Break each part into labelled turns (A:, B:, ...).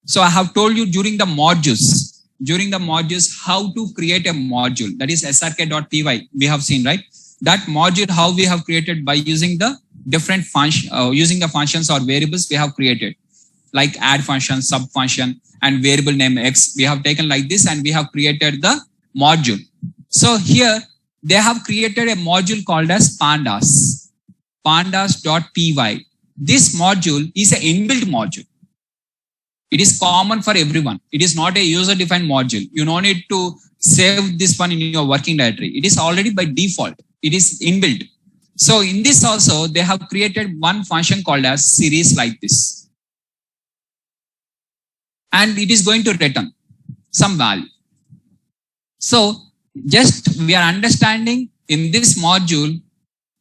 A: So I have told you during the modules, how to create a module, that is srk.py. We have seen, right? That module, how we have created by using the different function, using the functions or variables we have created, like add function, sub function, and variable name x. We have taken like this and we have created the module. So here they have created a module called as pandas.py. This module is an inbuilt module. It is common for everyone. It is not a user-defined module. You don't need to save this one in your working directory. It is already by default. It is inbuilt. So in this also, they have created one function called as series like this. And it is going to return some value. So just we are understanding in this module,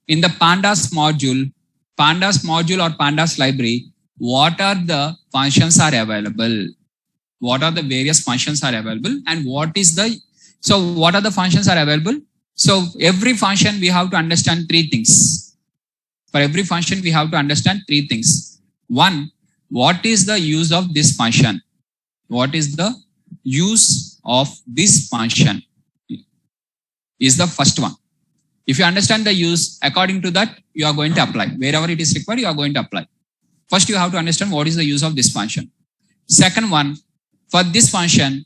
A: in the pandas module or pandas library, what are the functions are available, what are the various functions are available, and what are the functions are available. So every function we have to understand three things. For every function we have to understand three things. One, what is the use of this function? What is the use of this function is the first one. If you understand the use, according to that, you are going to apply. Wherever it is required, you are going to apply. First, you have to understand what is the use of this function. Second one, for this function,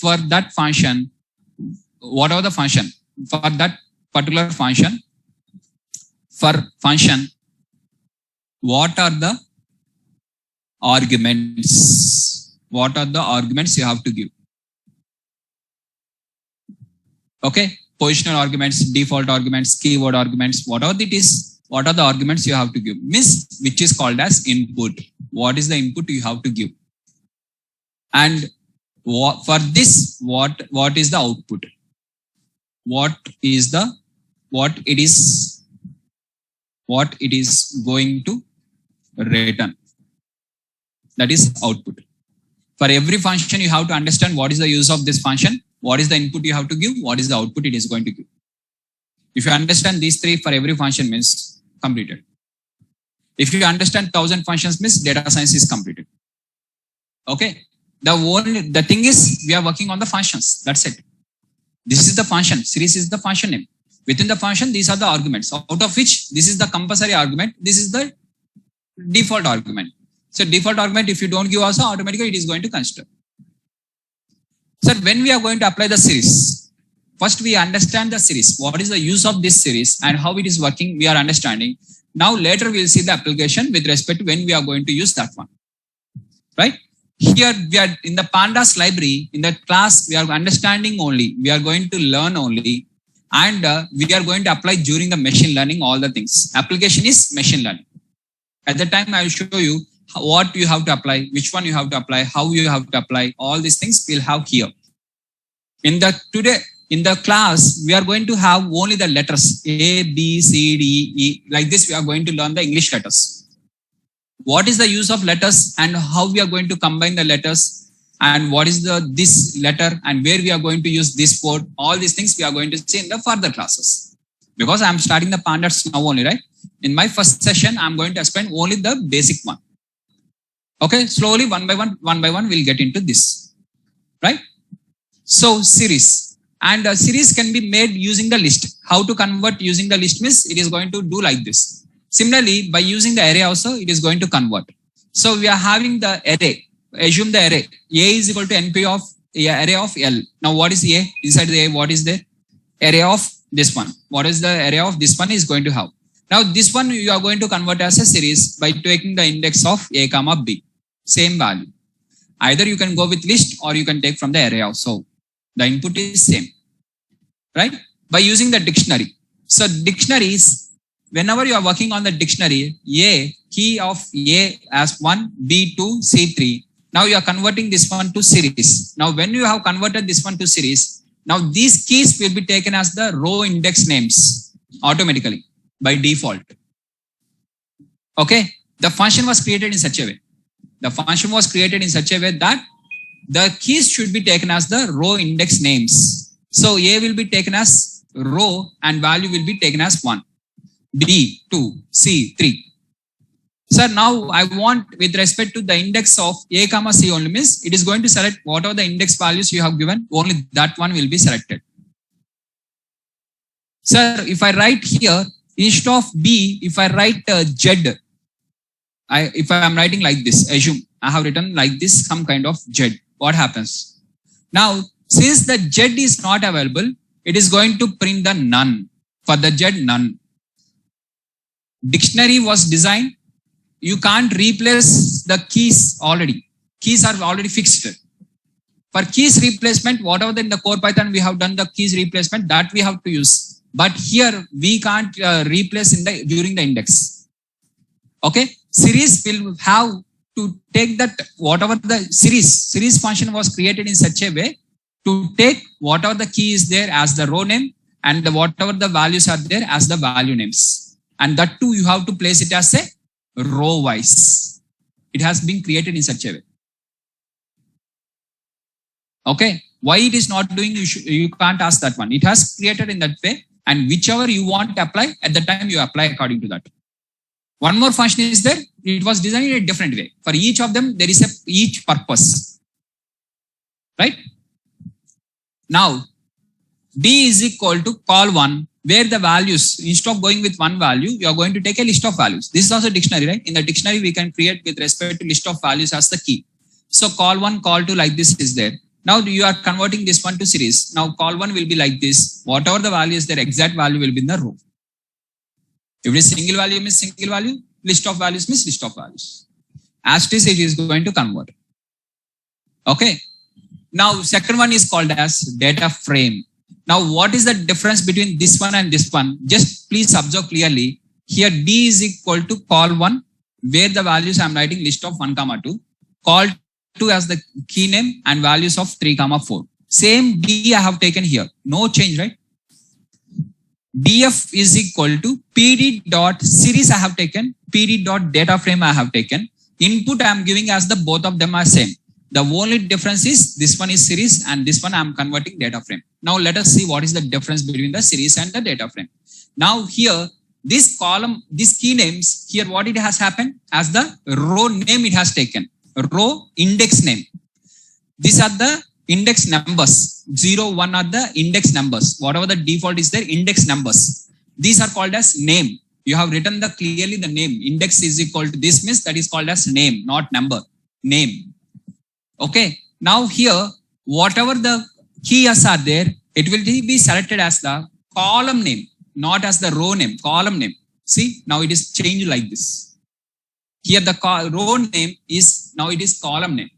A: for that function, whatever the function, for that particular function, what are the arguments? What are the arguments you have to give? Okay, positional arguments, default arguments, keyword arguments, whatever it is. What are the arguments you have to give? Which is called as input. What is the input you have to give? And for this, what is the output? What it is going to return? That is output. For every function, you have to understand what is the use of this function, what is the input you have to give, what is the output it is going to give. If you understand these three for every function means completed. If you understand 1000 functions means data science is completed. Okay. The thing is we are working on the functions. That's it. This is the function. Series is the function name. Within the function, these are the arguments, out of which this is the compulsory argument. This is the default argument. So default argument, if you don't give also, automatically it is going to consider. So when we are going to apply the series, first we understand the series. What is the use of this series and how it is working, we are understanding. Now later we will see the application with respect to when we are going to use that one. Right? Here we are in the pandas library, in that class we are understanding only, we are going to learn only, and we are going to apply during the machine learning all the things. Application is machine learning. At the time I will show you what you have to apply, which one you have to apply, how you have to apply, all these things we'll have here. In the class, we are going to have only the letters A, B, C, D, E. Like this, we are going to learn the English letters. What is the use of letters and how we are going to combine the letters, and what is this letter and where we are going to use this code. All these things we are going to see in the further classes. Because I am starting the pandas now only, right? In my first session, I am going to explain only the basic one. Okay, slowly one by one we'll get into this, right? So series, and a series can be made using the list. How to convert using the list means it is going to do like this. Similarly, by using the array also, it is going to convert. So we are having the array. Assume the array. A is equal to NP of array of L. Now what is A? Inside the A, what is the array of this one? What is the array of this one is going to have? Now this one you are going to convert as a series by taking the index of A comma B. Same value. Either you can go with list or you can take from the array also. The input is same, right? By using the dictionary. So dictionaries, whenever you are working on the dictionary, A, key of A as 1, B 2, C 3. Now you are converting this one to series. Now when you have converted this one to series, now these keys will be taken as the row index names automatically by default. Okay. The function was created in such a way. The function was created in such a way that the keys should be taken as the row index names. So A will be taken as row and value will be taken as 1. B 2, C 3. Sir, now I want with respect to the index of A comma C only, means it is going to select whatever the index values you have given, only that one will be selected. Sir, if I write here, instead of B, if I write Z, if I am writing like this, assume I have written like this, some kind of Z, what happens? Now, since the Z is not available, it is going to print the none. For the Z, none. Dictionary was designed. You can't replace the keys already. Keys are already fixed. For keys replacement, whatever in the core Python we have done the keys replacement, that we have to use. But here we can't replace during the index. Okay, series will have to take that whatever the series function was created in such a way to take whatever the key is there as the row name and whatever the values are there as the value names. And that too you have to place it as a row wise. It has been created in such a way. Okay, why it is not doing, you can't ask that one. It has created in that way, and whichever you want to apply at the time you apply according to that. One more function is there. It was designed in a different way. For each of them there is each purpose, right? Now D is equal to call one, where the values, instead of going with one value, you are going to take a list of values. This is also dictionary, right? In the dictionary, we can create with respect to list of values as the key. So call one, call two, like this is there. Now you are converting this one to series. Now call one will be like this. Whatever the value is there, exact value will be in the row. If it is single value means single value, list of values means list of values. As it is going to convert. Okay. Now second one is called as data frame. Now, what is the difference between this one and this one? Just please observe clearly. Here D is equal to call one, where the values I am writing list of 1, 2. Call 2 as the key name and values of 3, 4. Same D I have taken here. No change, right? DF is equal to PD dot series I have taken, PD dot data frame I have taken. Input I am giving as the both of them are same. The only difference is this one is series and this one I am converting data frame. Now let us see what is the difference between the series and the data frame. Now here, this column, these key names, here what it has happened as the row name it has taken. Row index name. These are the index numbers. 0, 1 are the index numbers. Whatever the default is there, index numbers. These are called as name. You have written clearly the name. Index is equal to this means that is called as name, not number. Name. Okay, now here, whatever the keys are there, it will be selected as the column name, not as the row name, column name. See, now it is changed like this. Here the row name is, now it is column name.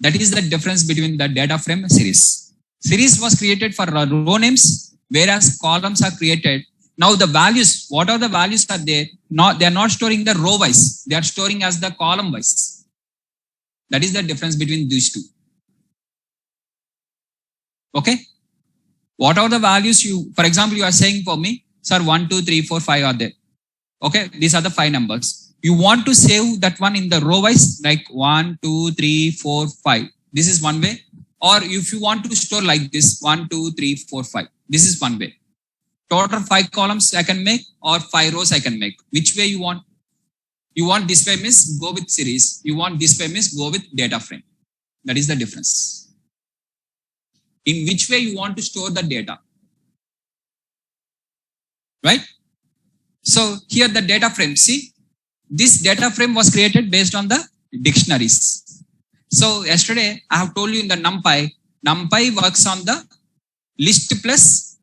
A: That is the difference between the data frame and series. Series was created for row names, whereas columns are created. Now the values, what are the values are there? They are not storing the row wise, they are storing as the column wise. That is the difference between these two. Okay. What are the values for example, you are saying for me, sir, 1, 2, 3, 4, 5 are there. Okay. These are the 5 numbers. You want to save that one in the row wise, like 1, 2, 3, 4, 5. This is one way. Or if you want to store like this, 1, 2, 3, 4, 5. This is one way. Total 5 columns I can make or 5 rows I can make. Which way you want? You want this way means go with series. You want this way means go with data frame. That is the difference. In which way you want to store the data. Right? So here the data frame, see, this data frame was created based on the dictionaries. So yesterday I have told you in the NumPy works on the list plus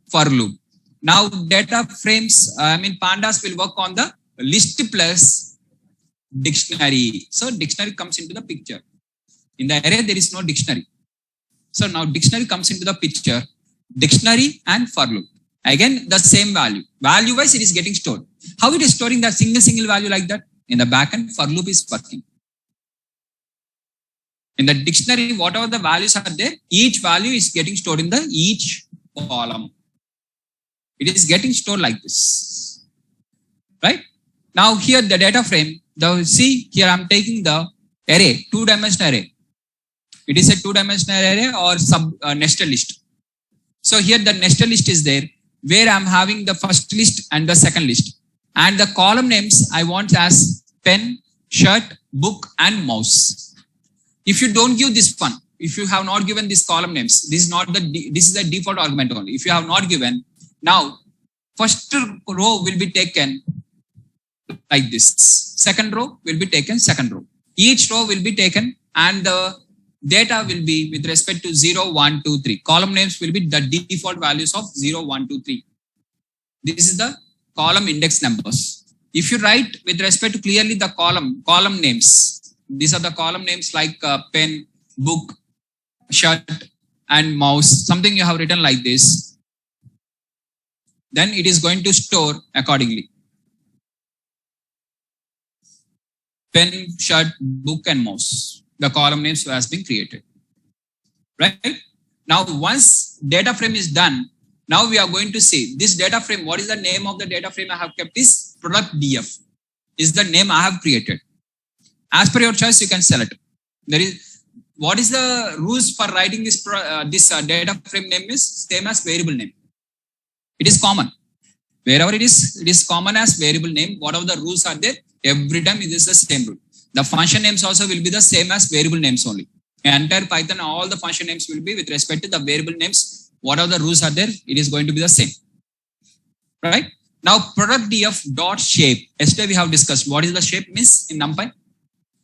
A: for loop. Now data frames, pandas will work on the list plus dictionary. So dictionary comes into the picture. In the array, there is no dictionary. So now dictionary comes into the picture. Dictionary and for loop. Again, the same value. Value wise, it is getting stored. How it is storing the single value like that? In the backend, for loop is working. In the dictionary, whatever the values are there, each value is getting stored in the each column. It is getting stored like this. Right? Now here the data frame, see here I am taking the array, 2-dimensional array. It is a 2-dimensional array or nested list. So here the nested list is there, where I am having the first list and the second list. And the column names I want as pen, shirt, book, and mouse. If you don't give this one, if you have not given these column names, this is the default argument only. If you have not given, now first row will be taken like this. Second row will be taken second row. Each row will be taken and the data will be with respect to 0, 1, 2, 3. Column names will be the default values of 0, 1, 2, 3. This is the column index numbers. If you write with respect to clearly the column names, these are the column names like pen, book, shirt, and mouse. Something you have written like this, then it is going to store accordingly. Pen, shirt, book, and mouse. The column names has been created. Right? Now, once data frame is done, now we are going to see this data frame. What is the name of the data frame I have kept is product DF. Is the name I have created. As per your choice, you can select. There is what is the rules for writing this data frame name is same as variable name. It is common. Wherever it is common as variable name. Whatever the rules are there, every time it is the same rule. The function names also will be the same as variable names only. In entire Python, all the function names will be with respect to the variable names. Whatever the rules are there, it is going to be the same. Right? Now, product df dot shape. Yesterday we have discussed what is the shape means in NumPy.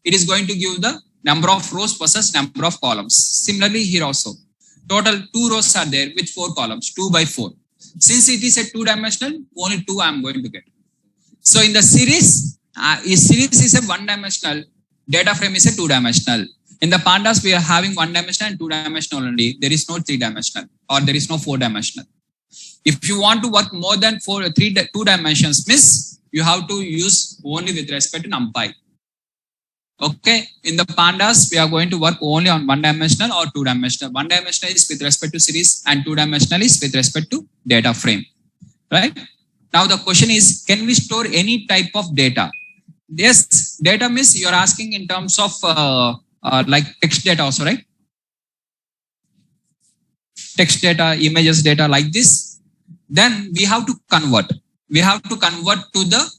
A: It is going to give the number of rows versus number of columns. Similarly, here also, total 2 rows are there with 4 columns, 2 by 4. Since it is a 2-dimensional, only 2 I am going to get. So in the series is a 1-dimensional, data frame is a 2-dimensional. In the pandas, we are having 1-dimensional and 2-dimensional only. There is no 3-dimensional or there is no 4-dimensional. If you want to work more than 2 dimensions, means you have to use only with respect to NumPy. Okay, in the pandas, we are going to work only on 1-dimensional or 2-dimensional. 1-dimensional is with respect to series and 2-dimensional is with respect to data frame. Right? Now the question is, can we store any type of data? Yes, data means you are asking in terms of like text data also, right? Text data, images data like this. Then we have to convert. We have to convert to the,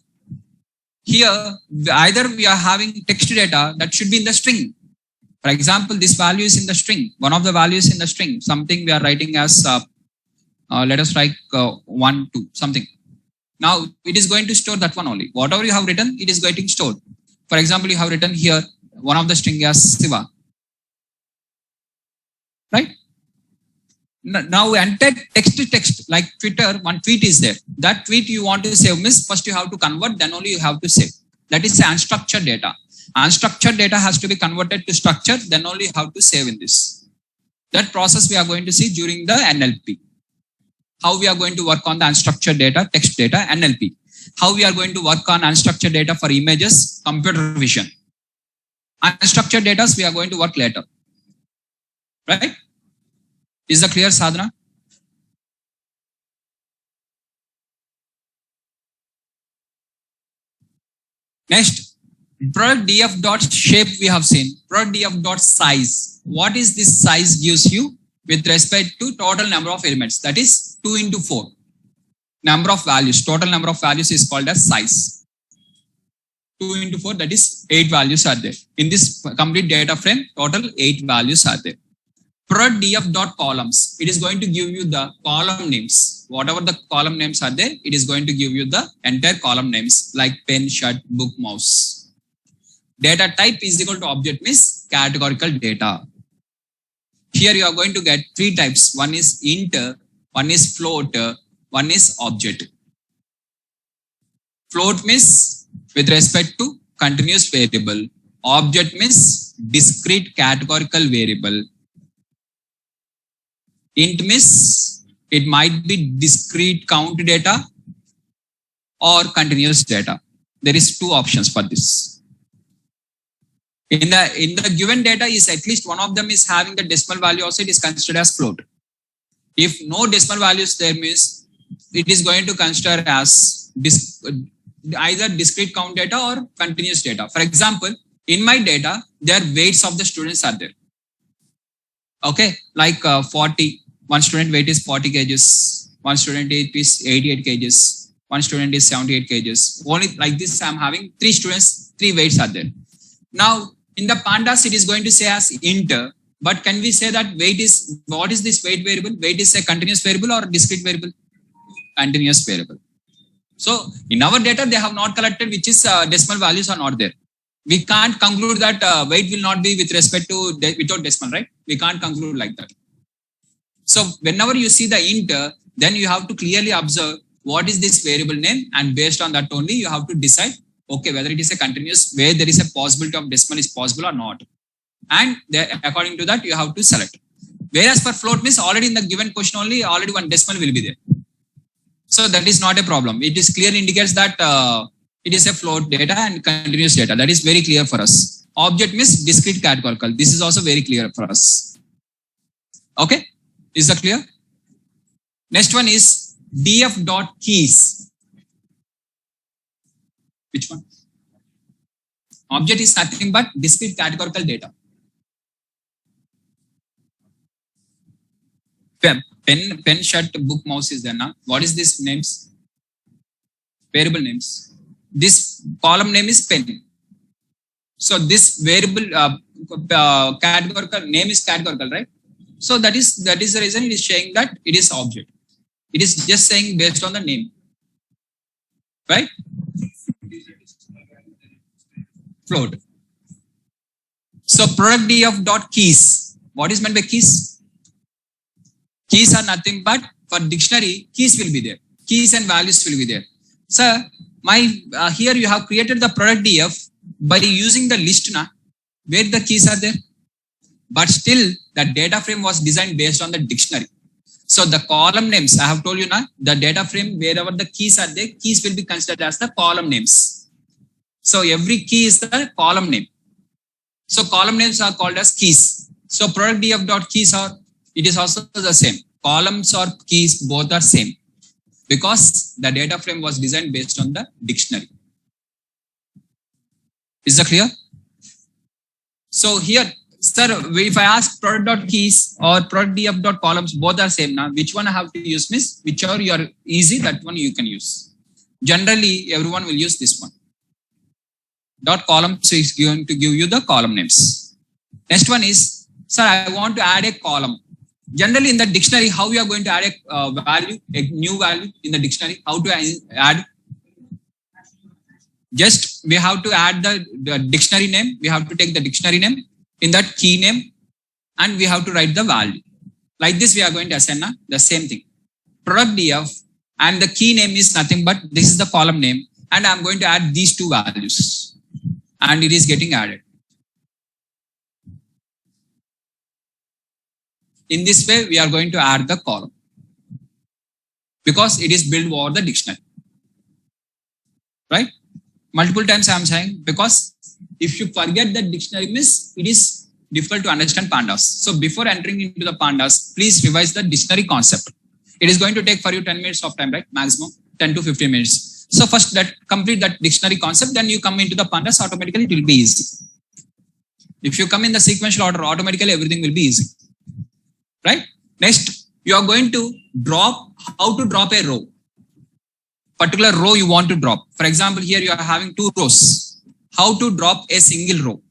A: here either we are having text data that should be in the string. For example, this value is in the string. One of the values in the string. Something we are writing as, let us write 1, 2, something. Now it is going to store that one only. Whatever you have written, it is getting stored. For example, you have written here, one of the string as Siva. Right? Now enter text to text, like Twitter, one tweet is there. That tweet you want to save means first you have to convert, then only you have to save. That is unstructured data. Unstructured data has to be converted to structure, then only you have to save in this. That process we are going to see during the NLP. How we are going to work on the unstructured data, text data, NLP. How we are going to work on unstructured data for images, computer vision. Unstructured data we are going to work later. Right? Is that clear, Sadhana? Next, product df dot shape we have seen. Product df dot size. What is this size gives you with respect to total number of elements? That is 2 into 4. Number of values. Total number of values is called as size. 2 into 4, that is 8 values are there. In this complete data frame, total 8 values are there. Product df dot columns. It is going to give you the column names. Whatever the column names are there, it is going to give you the entire column names like pen, shirt, book, mouse. Data type is equal to object means categorical data. Here you are going to get 3 types. One is int, one is float, one is object. Float means with respect to continuous variable. Object means discrete categorical variable. Int means it might be discrete count data or continuous data. There is 2 options for this. In the given data is at least one of them is having the decimal value also, it is considered as float. If no decimal values there means it is going to consider as either discrete count data or continuous data. For example, in my data, their weights of the students are there. Okay, like 40. One student weight is 40 kgs. One student weight is 88 kgs. One student is 78 kgs. Only like this, I'm having 3 students, 3 weights are there. Now, in the pandas, it is going to say as int, but can we say that weight is, what is this weight variable? Weight is a continuous variable or discrete variable? Continuous variable. So, in our data, they have not collected which is decimal values are not there. We can't conclude that weight will not be with respect to without decimal, right? We can't conclude like that. So, whenever you see the int, then you have to clearly observe what is this variable name, and based on that only you have to decide, okay, whether it is a continuous, where there is a possibility of decimal is possible or not. And according to that, you have to select. Whereas for float means already in the given question only, already one decimal will be there. So that is not a problem. It is clearly indicates that it is a float data and continuous data. That is very clear for us. Object means discrete categorical. This is also very clear for us. Okay, is that clear? Next one is df.keys. Which one? Object is nothing but discrete categorical data. Pen, shirt, book, mouse is there now. What is this names? Variable names. This column name is pen. So this variable categorical name is categorical, right? So that is the reason it is saying that it is object. It is just saying based on the name, right? Float. So product df.keys. What is meant by keys? Keys are nothing but for dictionary, keys will be there. Keys and values will be there. So here you have created the product df by using the list where the keys are there. But still the data frame was designed based on the dictionary. So the column names, I have told you now, the data frame wherever the keys are there, keys will be considered as the column names. So every key is the column name. So column names are called as keys. So product df.keys are, it is also the same. Columns or keys both are same because the data frame was designed based on the dictionary. Is that clear? So here, sir, if I ask product.keys or product df.columns, both are same now. Which one I have to use? Miss, whichever you are easy, that one you can use. Generally, everyone will use this one. Dot columns is going to give you the column names. Next one is, sir, I want to add a column. Generally in the dictionary, how we are going to add a value, a new value in the dictionary, how to add? Just we have to add the dictionary name. We have to take the dictionary name in that key name and we have to write the value. Like this we are going to assign the same thing. Product df and the key name is nothing but this is the column name and I am going to add these 2 values and it is getting added. In this way, we are going to add the column because it is built over the dictionary, right? Multiple times I am saying because if you forget the dictionary means it is difficult to understand pandas. So before entering into the pandas, please revise the dictionary concept. It is going to take for you 10 minutes of time, right? Maximum 10 to 15 minutes. So first complete that dictionary concept, then you come into the pandas, automatically it will be easy. If you come in the sequential order, automatically everything will be easy. Right? Next, you are going to drop, how to drop a row. Particular row you want to drop. For example, here you are having 2 rows. How to drop a single row.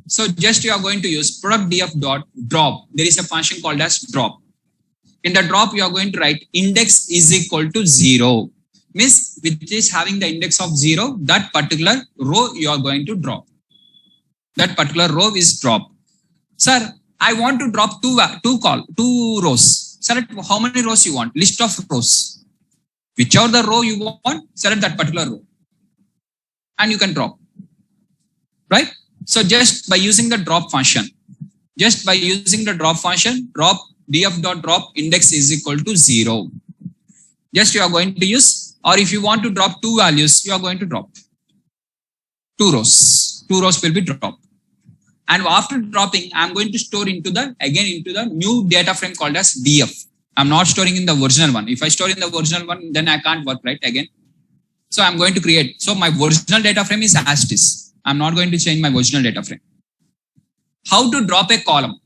A: So just you are going to use product df.drop. There is a function called as drop. In the drop, you are going to write index is equal to 0. Means which is having the index of 0, that particular row you are going to drop. That particular row is drop. Sir, I want to drop two rows. Select how many rows you want. List of rows. Whichever the row you want, select that particular row. And you can drop. Right? So just by using the drop function, drop df.drop index is equal to 0. Just you are going to use, or if you want to drop 2 values, you are going to drop 2 rows. 2 rows will be dropped. And after dropping, I'm going to store into the new data frame called as df. I'm not storing in the original one. If I store in the original one, then I can't work, right? Again. So I'm going to create. So my original data frame is as it is. I'm not going to change my original data frame. How to drop a column?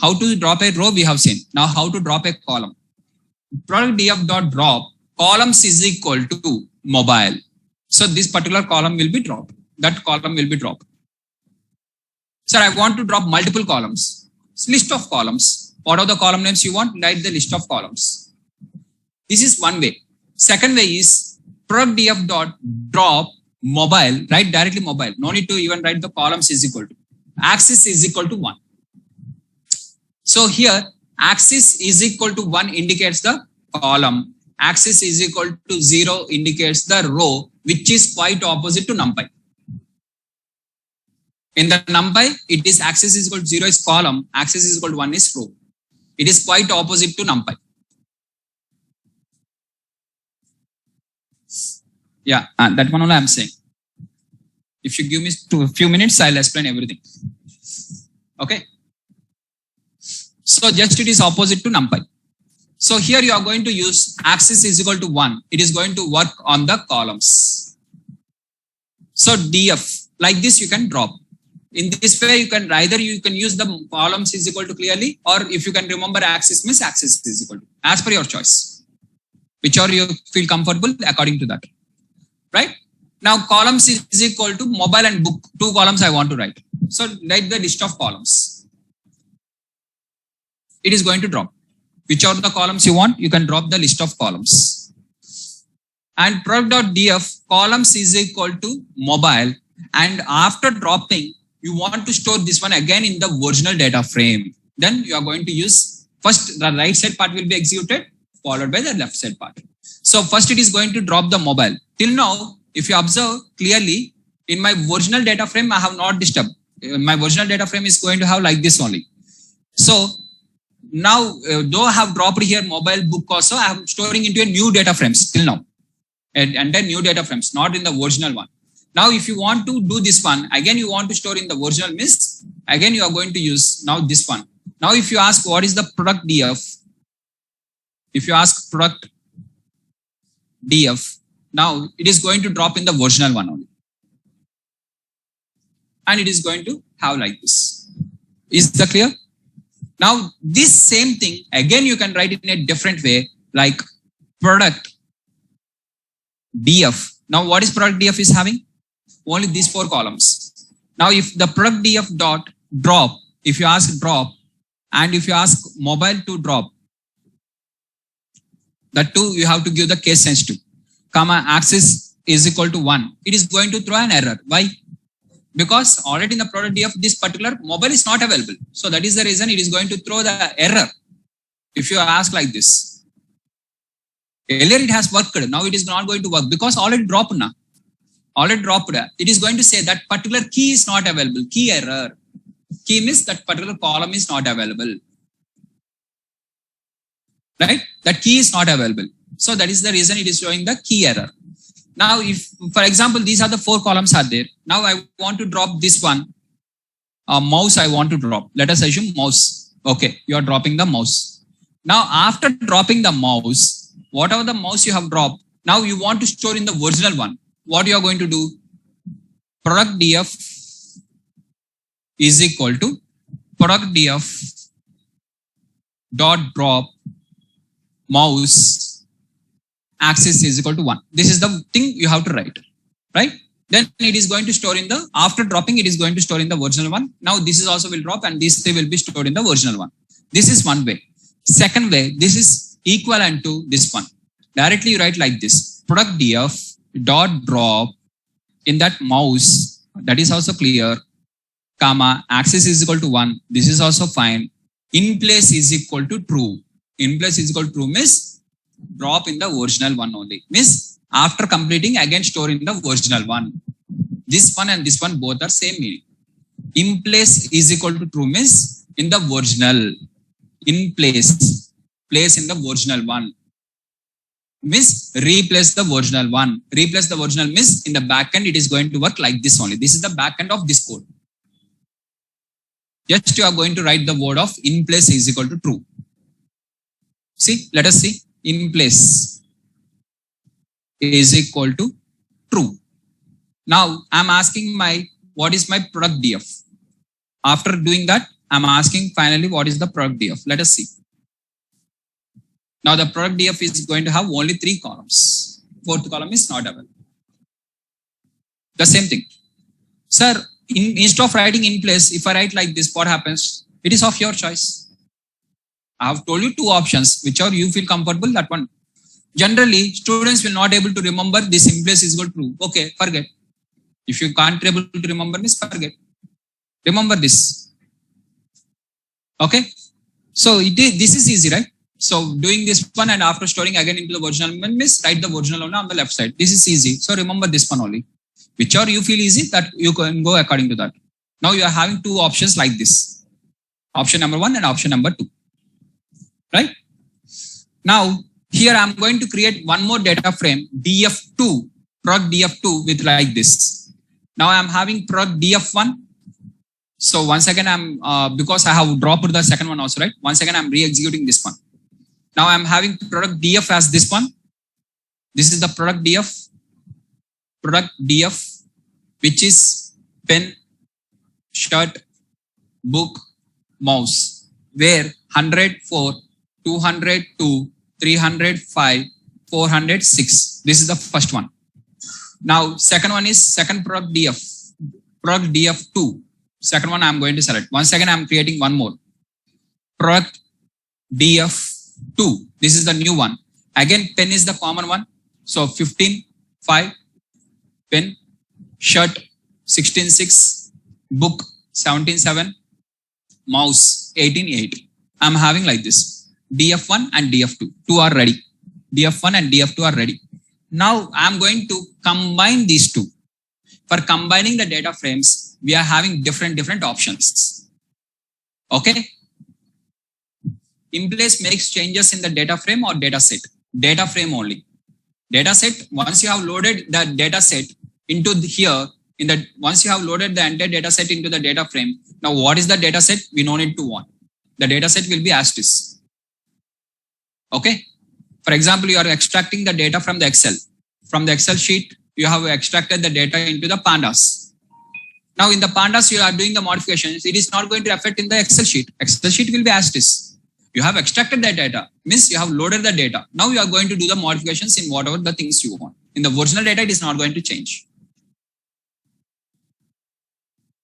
A: How to drop a row we have seen. Now how to drop a column? Product df.drop columns is equal to mobile. So this particular column will be dropped. That column will be dropped. Sir, I want to drop multiple columns. It's list of columns. What are the column names you want? Write the list of columns. This is one way. Second way is product df dot drop mobile. Write directly mobile. No need to even write the columns is equal to. Axis is equal to 1. So here axis is equal to 1 indicates the column. Axis is equal to 0 indicates the row, which is quite opposite to numpy. In the numpy, it is axis is equal to 0 is column, axis is equal to 1 is row. It is quite opposite to numpy. Yeah, that one only I am saying. If you give me a few minutes, I'll explain everything. Okay. So just it is opposite to numpy. So here you are going to use axis is equal to 1. It is going to work on the columns. So df, like this you can drop. In this way, you can either you can use the columns is equal to clearly, or if you can remember axis means axis is equal to, as per your choice. Whichever you feel comfortable according to that. Right? Now columns is equal to mobile and book. 2 columns I want to write. So write the list of columns. It is going to drop. Whichever the columns you want, you can drop the list of columns. And product.df columns is equal to mobile. And after dropping, you want to store this one again in the original data frame. Then you are going to use first the right side part will be executed, followed by the left side part. So first it is going to drop the mobile. Till now, if you observe clearly, in my original data frame, I have not disturbed. My original data frame is going to have like this only. So now, though I have dropped here mobile book also, I am storing into a new data frames till now. And then new data frames, not in the original one. Now, if you want to do this one, again, you want to store in the original means, again, you are going to use now this one. Now, if you ask what is the product df, if you ask product df, now it is going to drop in the original one only. And it is going to have like this. Is that clear? Now, this same thing, again, you can write it in a different way, like product df. Now, what is product df is having? Only these 4 columns. Now, if the product df dot drop, if you ask drop, and if you ask mobile to drop, that too, you have to give the case sensitive, comma, axis is equal to 1. It is going to throw an error. Why? Because already in the product df, this particular mobile is not available. So that is the reason it is going to throw the error. If you ask like this. Earlier it has worked. Now it is not going to work because already dropped now. Already dropped. It is going to say that particular key is not available. Key error. Key means that particular column is not available. Right? That key is not available. So that is the reason it is showing the key error. Now, if, for example, these are the 4 columns are there. Now I want to drop this one. Mouse I want to drop. Let us assume mouse. Okay, you are dropping the mouse. Now, after dropping the mouse, whatever the mouse you have dropped, now you want to store in the original one. What you are going to do? Product df is equal to product df dot drop mouse axis is equal to 1. This is the thing you have to write, right? Then it is going to store in the, after dropping, it is going to store in the original one. Now this is also will drop and these 3 will be stored in the original one. This is one way. Second way, this is equivalent to this one. Directly you write like this, product df dot drop in that mouse, that is also clear, comma, axis is equal to 1. This is also fine. In place is equal to true. In place is equal to true means drop in the original one only. Means after completing again store in the original one. This one and this one both are same meaning. In place is equal to true means in the original. In place. Place in the original one. Means replace the original one. Replace the original means in the backend it is going to work like this only. This is the backend of this code. Just you are going to write the word of in place is equal to true. See, let us see. In place is equal to true. Now I am asking what is my product df. After doing that, I am asking finally what is the product df. Let us see. Now the product df is going to have only 3 columns. fourth column is not available. The same thing. Sir, instead of writing in place, if I write like this, what happens? It is of your choice. I have told you two options, whichever you feel comfortable, that one. Generally, students will not able to remember this in place is equal to true. Okay, forget. If you can't able to remember this, forget. Remember this. Okay. So this is easy, right? So doing this one and after storing again into the original means write the original on the left side. This is easy. So remember this one only. Whichever you feel easy, that you can go according to that. Now you are having two options like this. Option number 1 and option number 2. Right? Now here I am going to create one more data frame df2, prog df2 with like this. Now I am having prog df1. So once again I'm because I have dropped the second one also, right? Once again I'm re-executing this one. Now I'm having product df as this one. This is the product df, which is pen, shirt, book, mouse, where 104, 202, 305, 406. This is the first one. Now second one is second product df2. Second one I'm going to select. Once again I'm creating one more. Product df2. This is the new one. Again pen is the common one. So 15, 5, pen, shirt 16.6, book 17.7, mouse 18.8. I'm having like this. df1 and df2. Two are ready. df1 and df2 are ready. Now I'm going to combine these two. For combining the data frames, we are having different options. Okay. In place makes changes in the data frame or data set. Data frame only. Data set, once you have loaded the data set into here, once you have loaded the entire data set into the data frame, now what is the data set? We no need to want. The data set will be as this. Okay. For example, you are extracting the data from the Excel. From the Excel sheet, you have extracted the data into the pandas. Now in the pandas, you are doing the modifications. It is not going to affect in the Excel sheet. Excel sheet will be as this. You have extracted the data, means you have loaded the data. Now you are going to do the modifications in whatever the things you want. In the original data, it is not going to change.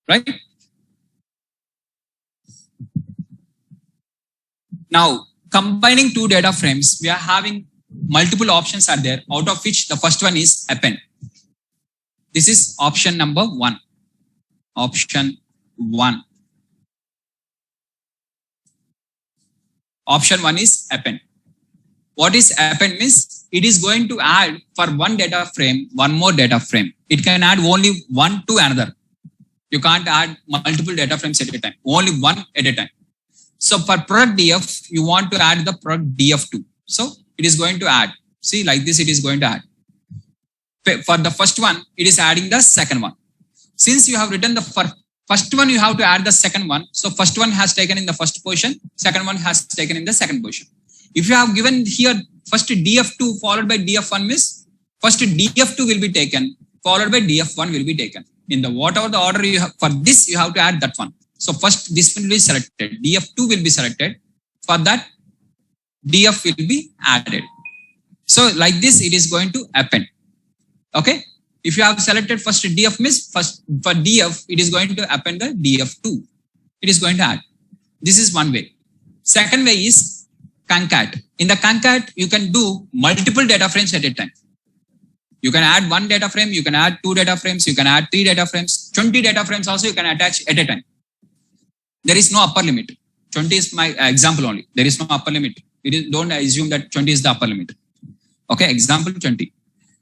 A: Right? Now, combining two data frames, we are having multiple options are there, out of which the first one is append. This is option number 1. Option 1. Option 1 is append. What is append means? It is going to add for one data frame, one more data frame. It can add only one to another. You can't add multiple data frames at a time. Only one at a time. So for product df, you want to add the product df2. So it is going to add. See, like this, it is going to add. For the first one, it is adding the second one. Since you have written the first one, you have to add the second one. So first one has taken in the first position. Second one has taken in the second position. If you have given here first df2 followed by df1 means first df2 will be taken followed by df1 will be taken. In the whatever the order you have, for this you have to add that one. So first this will be selected. df2 will be selected. For that df will be added. So like this it is going to append. Okay. If you have selected first df means first for df it is going to append the df2. It is going to add. This is one way. Second way is concat. In the concat you can do multiple data frames at a time. You can add one data frame, you can add two data frames, you can add 3 data frames, 20 data frames also you can attach at a time. There is no upper limit. 20 is my example only. There is no upper limit. Don't assume that 20 is the upper limit. Okay, example 20.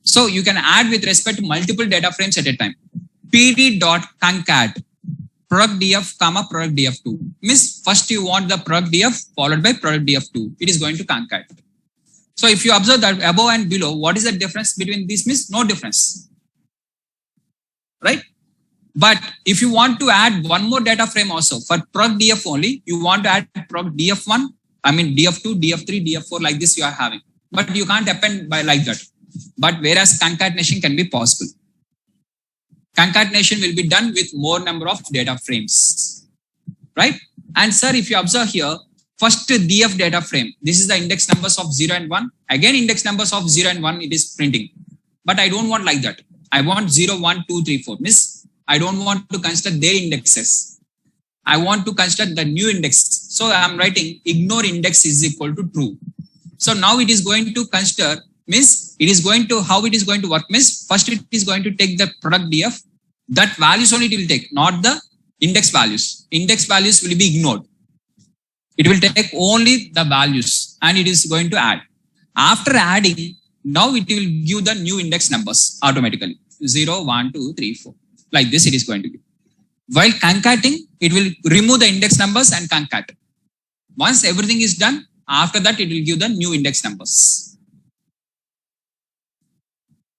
A: So you can add with respect to multiple data frames at a time. pd.concat product df comma product df2 means first you want the product df followed by product df2. It is going to concat. So if you observe that above and below, what is the difference between these means? No difference. Right? But if you want to add one more data frame also for product df only, you want to add product df1, I mean df2, df3, df4 like this you are having. But you can't append by like that. But whereas concatenation can be possible. Concatenation will be done with more number of data frames. Right? And sir, if you observe here, first df data frame, this is the index numbers of 0 and 1. Again, index numbers of 0 and 1, it is printing. But I don't want like that. I want 0, 1, 2, 3, 4. Means I don't want to consider their indexes. I want to consider the new index. So I'm writing ignore index is equal to true. So now it is going to consider, means it is going to, how it is going to work means first it is going to take the product df. That values only it will take, not the index values. Index values will be ignored. It will take only the values and it is going to add. After adding, now it will give the new index numbers automatically. 0, 1, 2, 3, 4. Like this it is going to be. While concatenating, it will remove the index numbers and concat. Once everything is done, after that it will give the new index numbers.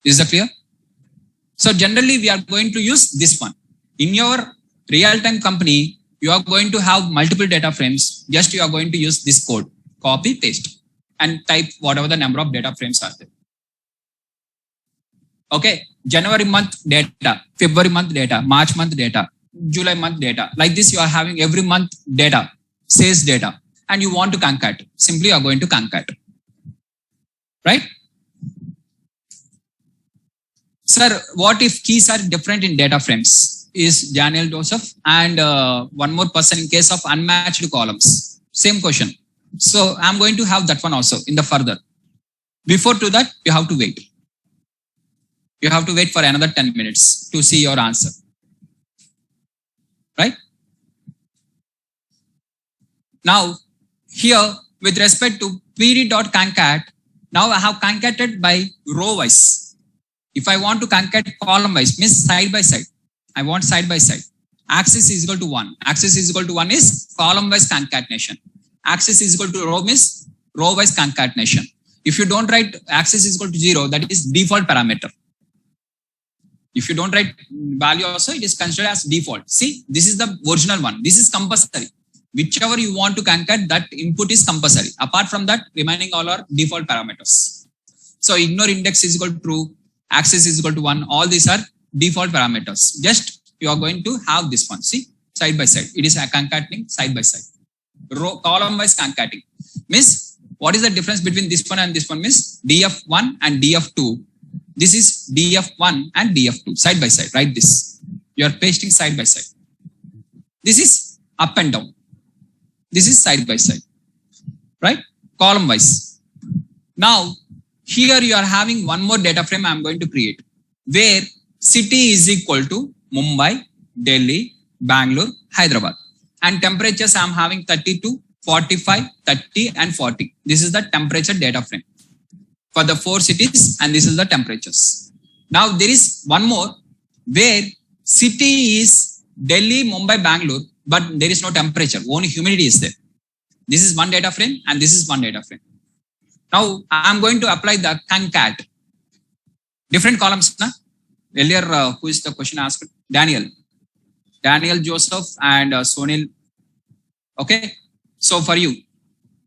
A: Is that clear? So generally we are going to use this one. In your real-time company, you are going to have multiple data frames. Just you are going to use this code, copy, paste, and type whatever the number of data frames are there. Okay, January month data, February month data, March month data, July month data. Like this, you are having every month data, sales data, and you want to concat. Simply, you are going to concat. Right? Sir, what if keys are different in data frames? Is Daniel Joseph and one more person in case of unmatched columns. Same question. So I'm going to have that one also in the further. Before to that, you have to wait. You have to wait for another 10 minutes to see your answer. Right? Now, here with respect to pd.concat, now I have concated by row wise. If I want to concat column wise, means side by side. I want side by side. Axis is equal to 1. Axis is equal to 1 is column wise concatenation. Axis is equal to row means row wise concatenation. If you don't write axis is equal to 0, that is default parameter. If you don't write value also, it is considered as default. See, this is the original one. This is compulsory. Whichever you want to concat, that input is compulsory. Apart from that, remaining all are default parameters. So ignore index is equal to true, axis is equal to 1. All these are default parameters. Just you are going to have this one. See, side by side. It is concatenating side by side. Row, column wise concatenating. Means what is the difference between this one and this one? Means df1 and df2. This is df1 and df2 side by side. Write this. You are pasting side by side. This is up and down. This is side by side. Right? Column wise. Now, here you are having one more data frame I am going to create, where city is equal to Mumbai, Delhi, Bangalore, Hyderabad. And temperatures I am having 32, 45, 30 and 40. This is the temperature data frame for the 4 cities, and this is the temperatures. Now there is one more where city is Delhi, Mumbai, Bangalore, but there is no temperature, only humidity is there. This is one data frame and this is one data frame. Now I am going to apply the concat. Different columns. Na? Earlier, who is the question asked? Daniel Joseph and Sonil. Okay. So for you.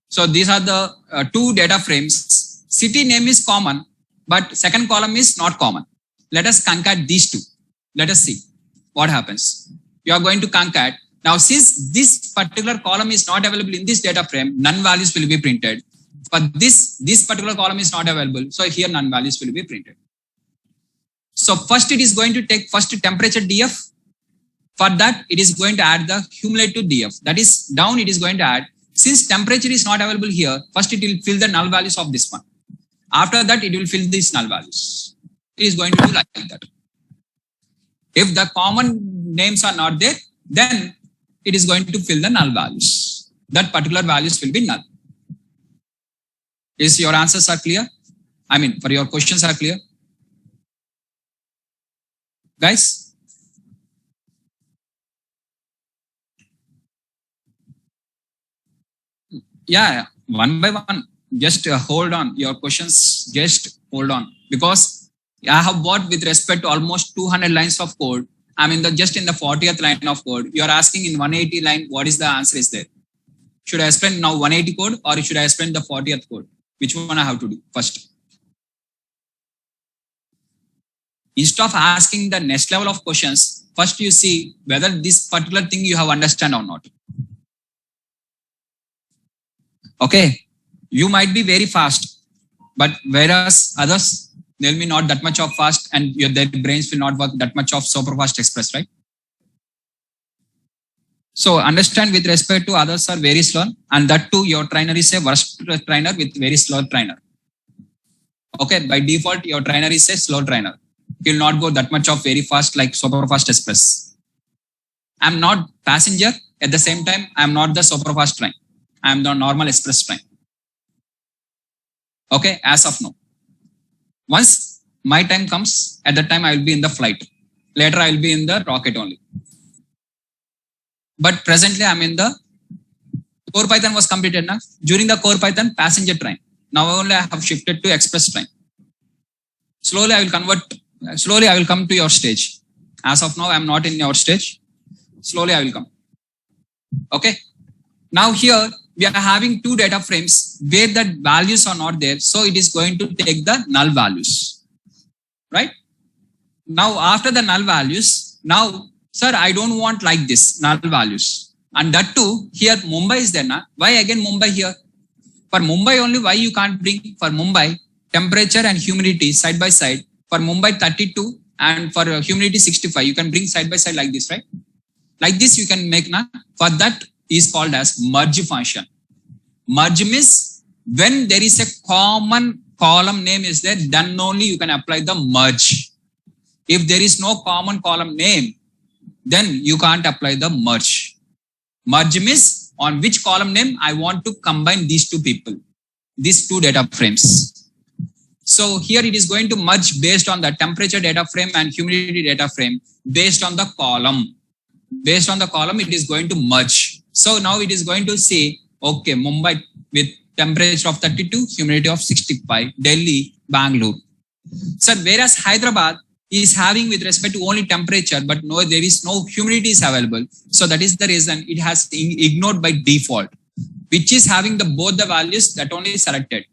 A: So these are the 2 data frames. City name is common, but second column is not common. Let us concat these 2. Let us see what happens. You are going to concat. Now, since this particular column is not available in this data frame, none values will be printed. But this particular column is not available. So here none values will be printed. So first it is going to take first temperature df. For that, it is going to add the cumulative df. That is down it is going to add. Since temperature is not available here, first it will fill the null values of this one. After that, it will fill these null values. It is going to do like that. If the common names are not there, then it is going to fill the null values. That particular values will be null. Is your answers are clear? I mean, for your questions are clear? Guys? Yeah, one by one. Just hold on. Your questions, just hold on. Because I have worked with respect to almost 200 lines of code. I'm in the just in the 40th line of code. You are asking in 180 line, what is the answer is there? Should I explain now 180 code or should I explain the 40th code? Which one I have to do first? Instead of asking the next level of questions, first you see whether this particular thing you have understand or not. Okay. You might be very fast, but whereas others they'll be not that much of fast, and their brains will not work that much of super fast express, right? So understand, with respect to others are very slow, and that too your trainer is a worst trainer with very slow trainer. Okay, by default your trainer is a slow trainer. He will not go that much of very fast like super fast express. I'm not passenger, at the same time I'm not the super fast train. I'm the normal express train. Okay, as of now. Once my time comes, at that time I will be in the flight. Later I will be in the rocket only. But presently I'm in the core Python was completed now. During the core Python passenger train. Now only I have shifted to express train. Slowly I will come to your stage. As of now I'm not in your stage. Slowly I will come. Okay. Now here we are having two data frames where the values are not there. So it is going to take the null values. Right? Now after the null values, now sir, I don't want like this null values. And that too, here Mumbai is there now. Why again Mumbai here? For Mumbai only, why you can't bring for Mumbai temperature and humidity side by side? For Mumbai 32 and for humidity 65, you can bring side by side like this, right? Like this you can make now. For that is called as merge function. Merge means when there is a common column name is there, then only you can apply the merge. If there is no common column name, then you can't apply the merge. Merge means on which column name I want to combine these two people, these two data frames. So here it is going to merge based on the temperature data frame and humidity data frame based on the column. Based on the column, it is going to merge. So now it is going to say, okay, Mumbai with temperature of 32, humidity of 65, Delhi, Bangalore. So whereas Hyderabad is having with respect to only temperature, but no, there is no humidity is available. So that is the reason it has ignored by default, which is having the both the values that only is selected.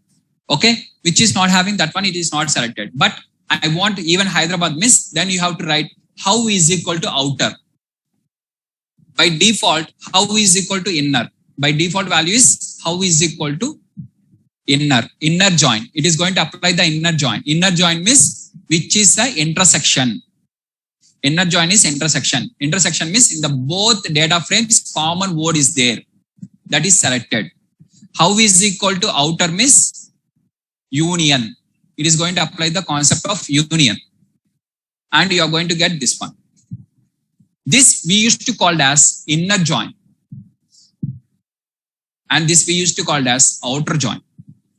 A: Okay, which is not having that one, it is not selected. But I want even Hyderabad miss, then you have to write how is equal to outer. By default, how is equal to inner. By default value is how is equal to inner join. It is going to apply the inner join. Inner join means which is the intersection. Inner join is intersection. Intersection means in the both data frames, common word is there. That is selected. How is equal to outer means union. It is going to apply the concept of union. And you are going to get this one. This we used to call as inner join. And this we used to call as outer join.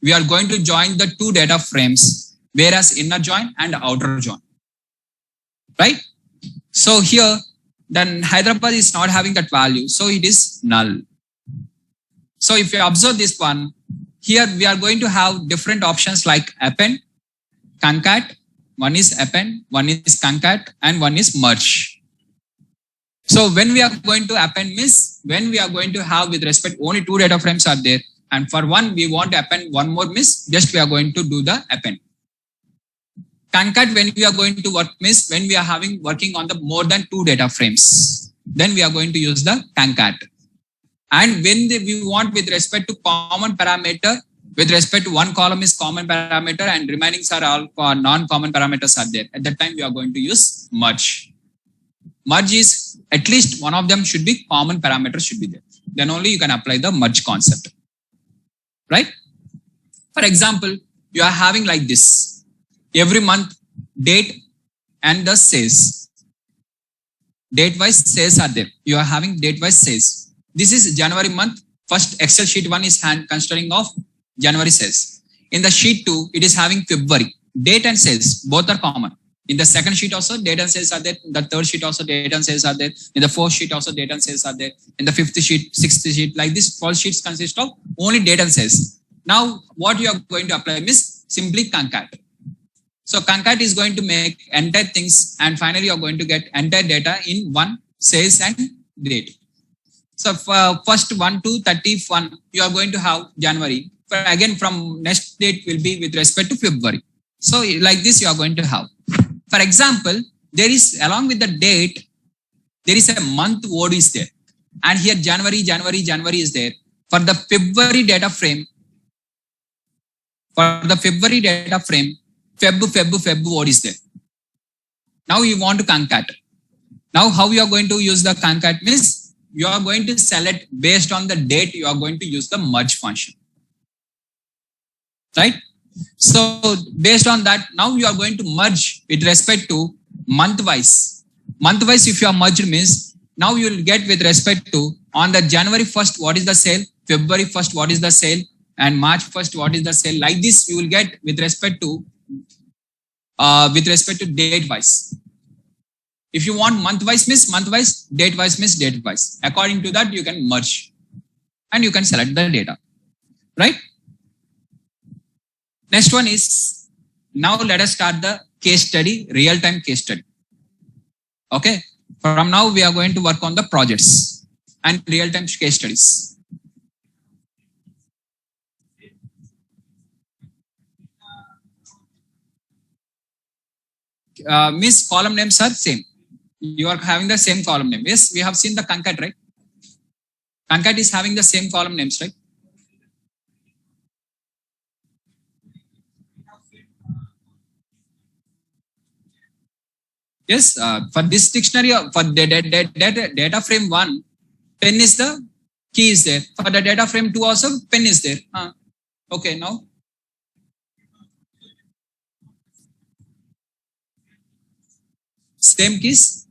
A: We are going to join the two data frames, whereas inner join and outer join. Right? So here, then Hyderabad is not having that value. So it is null. So if you observe this one, here we are going to have different options like append, concat. One is append, one is concat, and one is merge. So when we are going to append means when we are going to have with respect only two data frames are there, and for one we want to append one more means just we are going to do the append. Concat when we are going to work means when we are having working on the more than two data frames, then we are going to use the concat. And when we want with respect to common parameter, with respect to one column is common parameter and remaining are all non-common parameters are there. At that time we are going to use merge. Merge is at least one of them should be common parameters should be there. Then only you can apply the merge concept. Right? For example, you are having like this. Every month, date and the sales. Date-wise sales are there. You are having date-wise sales. This is January month. First Excel sheet 1 is considering of January sales. In the sheet 2, it is having February. Date and sales, both are common. In the second sheet also, date and sales are there. In the third sheet also, date and sales are there. In the fourth sheet also, date and sales are there. In the fifth sheet, sixth sheet, like this, 12 sheets consist of only date and sales. Now, what you are going to apply is simply concat. So, concat is going to make entire things, and finally, you are going to get entire data in one sales and date. So, for first 1 to 31, you are going to have January. Again, from next date will be with respect to February. So, like this, you are going to have. For example, there is along with the date, there is a month word is there. And here January is there. For the February data frame, Feb, what is there? Now you want to concat. Now how you are going to use the concat means you are going to select based on the date you are going to use the merge function. Right? So based on that, now you are going to merge with respect to month wise. Month wise, if you are merged means now you will get with respect to on the January 1st, what is the sale? February 1st, what is the sale? And March 1st, what is the sale? Like this, you will get with respect to date wise. If you want month wise means month wise, date wise means date wise. According to that, you can merge and you can select the data. Right? Next one is, now let us start the case study, real-time case study. Okay. From now, we are going to work on the projects and real-time case studies. Miss, column names are same. You are having the same column name. Yes, we have seen the concat, right? Concat is having the same column names, right? Yes, for this dictionary, for data frame 1, pen is the key is there. For the data frame 2 also, pen is there. Okay, now. Same keys.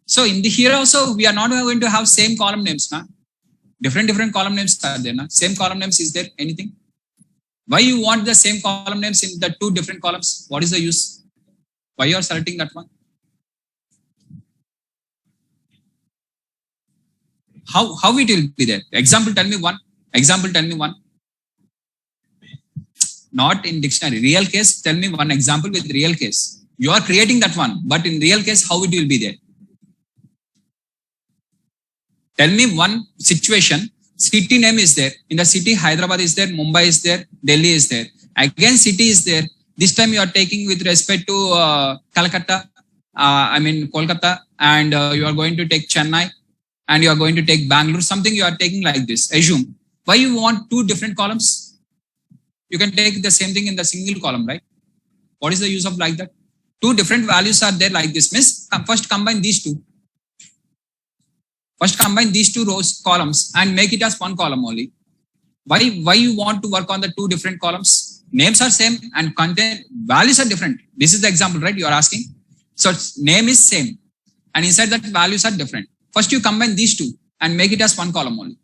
A: So in the here also, we are not going to have same column names. Different column names are there. Same column names is there anything? Why you want the same column names in the two different columns? What is the use? Why you are selecting that one? How it will be there? Example, tell me one. Example, tell me one. Not in dictionary. Real case, tell me one example with real case. You are creating that one, but in real case, how it will be there? Tell me one situation. City name is there. In the city, Hyderabad is there, Mumbai is there, Delhi is there. Again, city is there. This time you are taking with respect to Kolkata, and you are going to take Chennai, and you are going to take Bangalore. Something you are taking like this. Assume. Why you want two different columns? You can take the same thing in the single column, right? What is the use of like that? Two different values are there like this. Means first combine these two. First combine these two rows, columns, and make it as one column only. Why you want to work on the two different columns? Names are same and content values are different. This is the example, right? You are asking. So name is same and inside that values are different. First you combine these two and make it as one column only.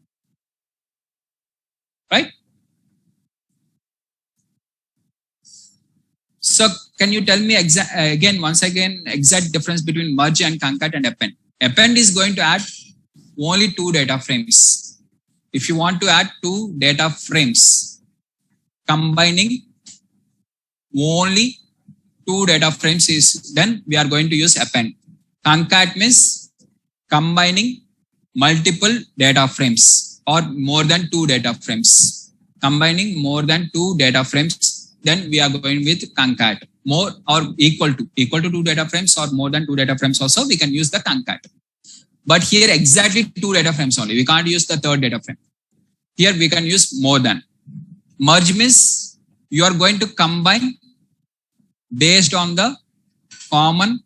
A: Right? So can you tell me once again exact difference between merge and concat and append? Append is going to add only two data frames. If you want to add two data frames, combining only two data frames is then we are going to use append. Concat means combining multiple data frames or more than two data frames. Combining more than two data frames, then we are going with concat. More or equal to two data frames or more than two data frames also we can use the concat. But here exactly two data frames only. We can't use the third data frame. Here we can use more than. Merge means you are going to combine based on the common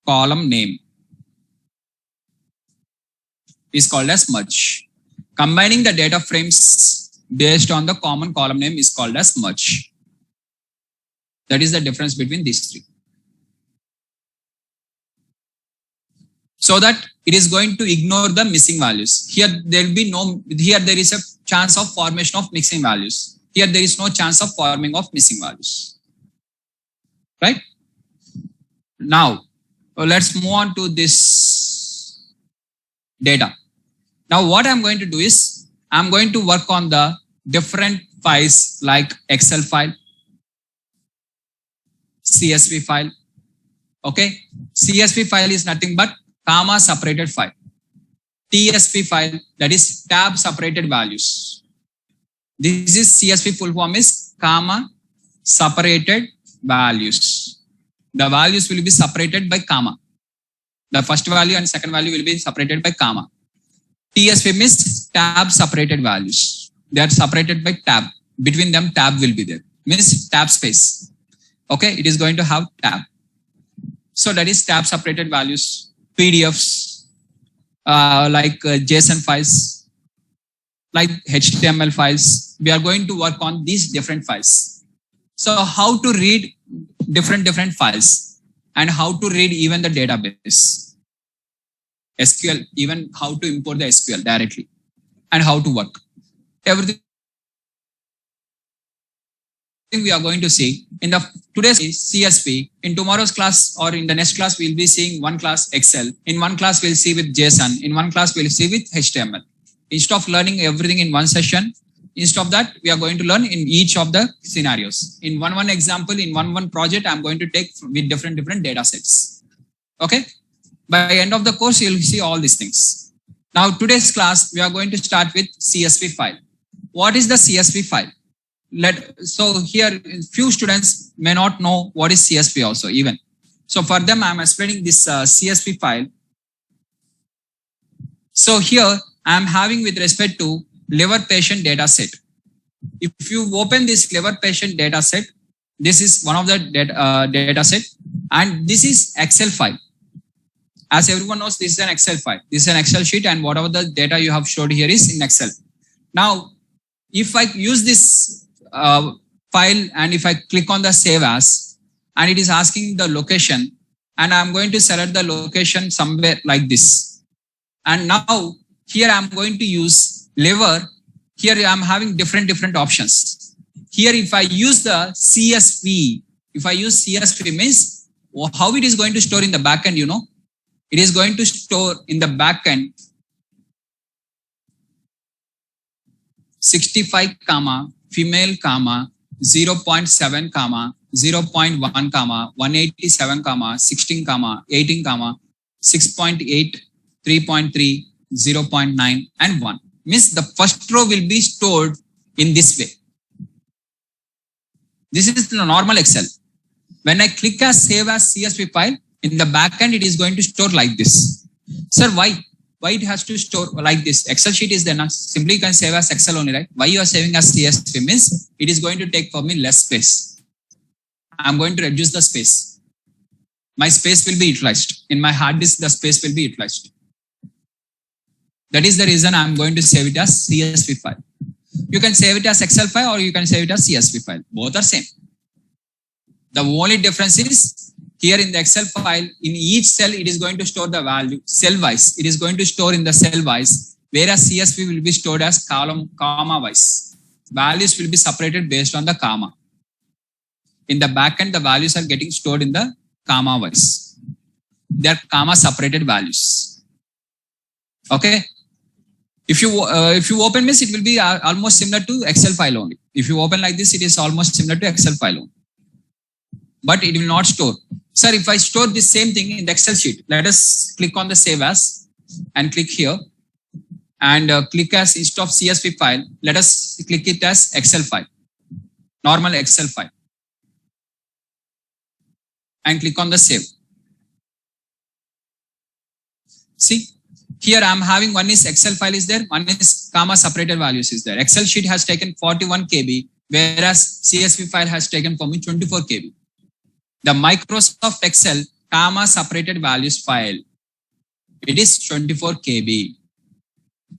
A: column name. Is called as merge. Combining the data frames based on the common column name is called as merge. That is the difference between these three. So that it is going to ignore the missing values. Here there will be here there is a chance of formation of missing values. Here there is no chance of forming of missing values. Right? Now, let's move on to this data. Now what I'm going to do is, I'm going to work on the different files like Excel file, CSV file. Okay. CSV file is nothing but comma separated file. TSV file, that is tab separated values. This is CSV full form is comma separated values. The values will be separated by comma. The first value and second value will be separated by comma. TSV means tab separated values. They are separated by tab. Between them tab will be there. means tab space. Okay, it is going to have tab. So that is tab separated values, PDFs, like JSON files, like HTML files. We are going to work on these different files. So how to read different files and how to read even the database, SQL, even how to import the SQL directly and how to work. Everything we are going to see in the today's CSV. In tomorrow's class or in the next class, we'll be seeing one class Excel. In one class, we'll see with JSON. In one class, we'll see with HTML. Instead of learning everything in one session, instead of that, we are going to learn in each of the scenarios. In one example, in one project, I'm going to take with different data sets. Okay. By the end of the course, you'll see all these things. Now, today's class, we are going to start with CSV file. What is the CSV file? So here, few students may not know what is CSV also even. So for them, I'm explaining this CSV file. So here, I'm having with respect to liver patient data set. If you open this liver patient data set, this is one of the data set, and this is Excel file. As everyone knows, this is an Excel file. This is an Excel sheet, and whatever the data you have showed here is in Excel. Now, if I use this file and if I click on the save as, and it is asking the location, and I'm going to select the location somewhere like this. And now here I'm going to use liver. Here I'm having different options. Here if I use the CSV, means how it is going to store in the backend, you know. It is going to store in the backend 65, female, 0.7, 0.1, 187, 16, 18, 6.8, 3.3, 0.9, and 1. Means the first row will be stored in this way. This is the normal Excel. When I click as save as CSV file, in the backend, it is going to store like this. Sir, why? Why it has to store like this? Excel sheet is there now. Simply you can save as Excel only, right? Why you are saving as CSV means it is going to take for me less space. I'm going to reduce the space. My space will be utilized. In my hard disk, the space will be utilized. That is the reason I'm going to save it as CSV file. You can save it as Excel file or you can save it as CSV file. Both are same. The only difference is here in the Excel file, in each cell, it is going to store the value cell wise. It is going to store in the cell wise, whereas CSV will be stored as column, comma wise. Values will be separated based on the comma. In the backend, the values are getting stored in the comma wise. They are comma separated values. Okay. If you open this, it will be almost similar to Excel file only. If you open like this, it is almost similar to Excel file only. But it will not store. Sir, if I store this same thing in the Excel sheet, let us click on the save as and click here and click as instead of CSV file, let us click it as Excel file, normal Excel file, and click on the save. See, here I'm having one is Excel file is there, one is comma separated values is there. Excel sheet has taken 41 KB, whereas CSV file has taken for me 24 KB. The Microsoft Excel comma separated values file, it is 24 KB,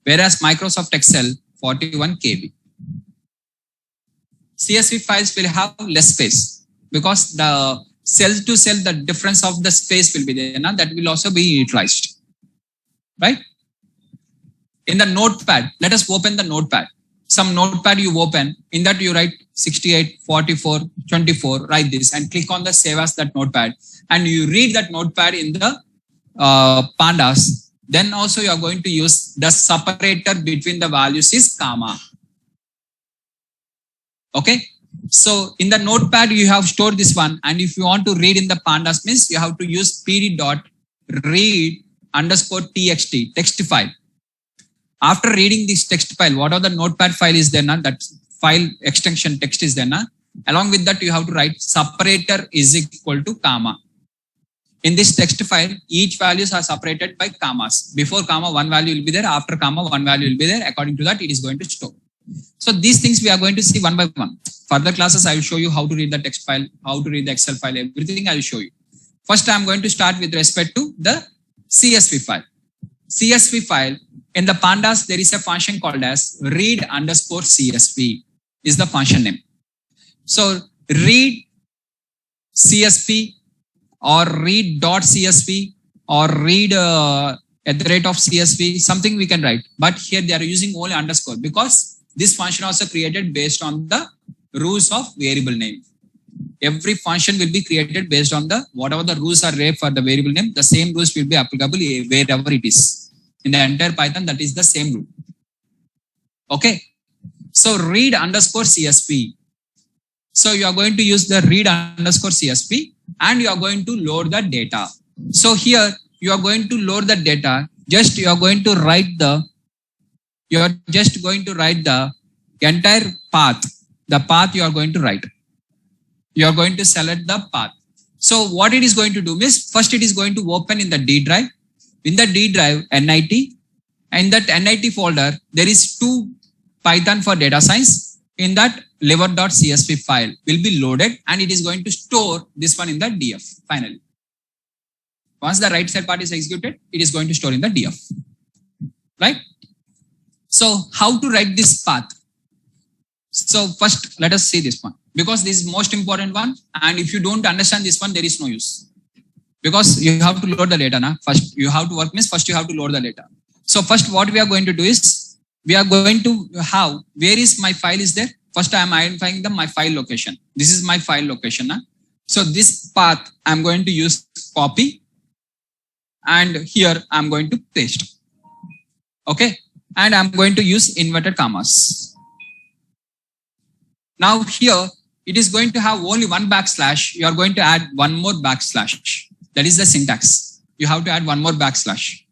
A: whereas Microsoft Excel 41 KB. CSV files will have less space because the cell to cell, the difference of the space will be there. Now that will also be utilized, right? In the notepad, let us open the notepad. Some notepad you open, in that you write 68, 44, 24, write this and click on the save as that notepad and you read that notepad in the pandas. Then also you are going to use the separator between the values is comma. Okay. So in the notepad, you have stored this one. And if you want to read in the pandas means you have to use pd.read_txt text file. After reading this text file, what are the notepad file is there now? That file extension text is there now. Along with that, you have to write separator is equal to comma. In this text file, each values are separated by commas. Before comma, one value will be there. After comma, one value will be there. According to that, it is going to store. So these things we are going to see one by one. further classes, I will show you how to read the text file, how to read the Excel file, everything I will show you. First, I'm going to start with respect to the CSV file. CSV file, in the pandas, there is a function called as read_CSV is the function name. So read CSV or read.csv or read at the rate of CSV, something we can write. But here they are using only underscore because this function also created based on the rules of variable name. Every function will be created based on the whatever the rules are there for the variable name. The same rules will be applicable wherever it is. In the entire Python, that is the same rule. Okay. So read_CSV. So you are going to use the read_CSV and you are going to load the data. So here you are going to load the data. Just you are going to write the entire path. The path you are going to write. You are going to select the path. So what it is going to do is first it is going to open in the D drive. In the D drive NIT. In that NIT folder, there is 2 Python for data science. In that liver.csv file will be loaded and it is going to store this one in the DF finally. Once the right side part is executed, it is going to store in the DF. Right? So how to write this path? So first let us see this one because this is most important one, and if you don't understand this one, there is no use. Because you have to load the data. Na? First you have to work means first you have to load the data. So first what we are going to do is we are going to have where is my file is there. First I am identifying my file location. This is my file location. Na? So this path I am going to use copy and here I am going to paste. Okay. And I am going to use inverted commas. Now here it is going to have only one backslash. You are going to add one more backslash. That is the syntax. You have to add one more backslash.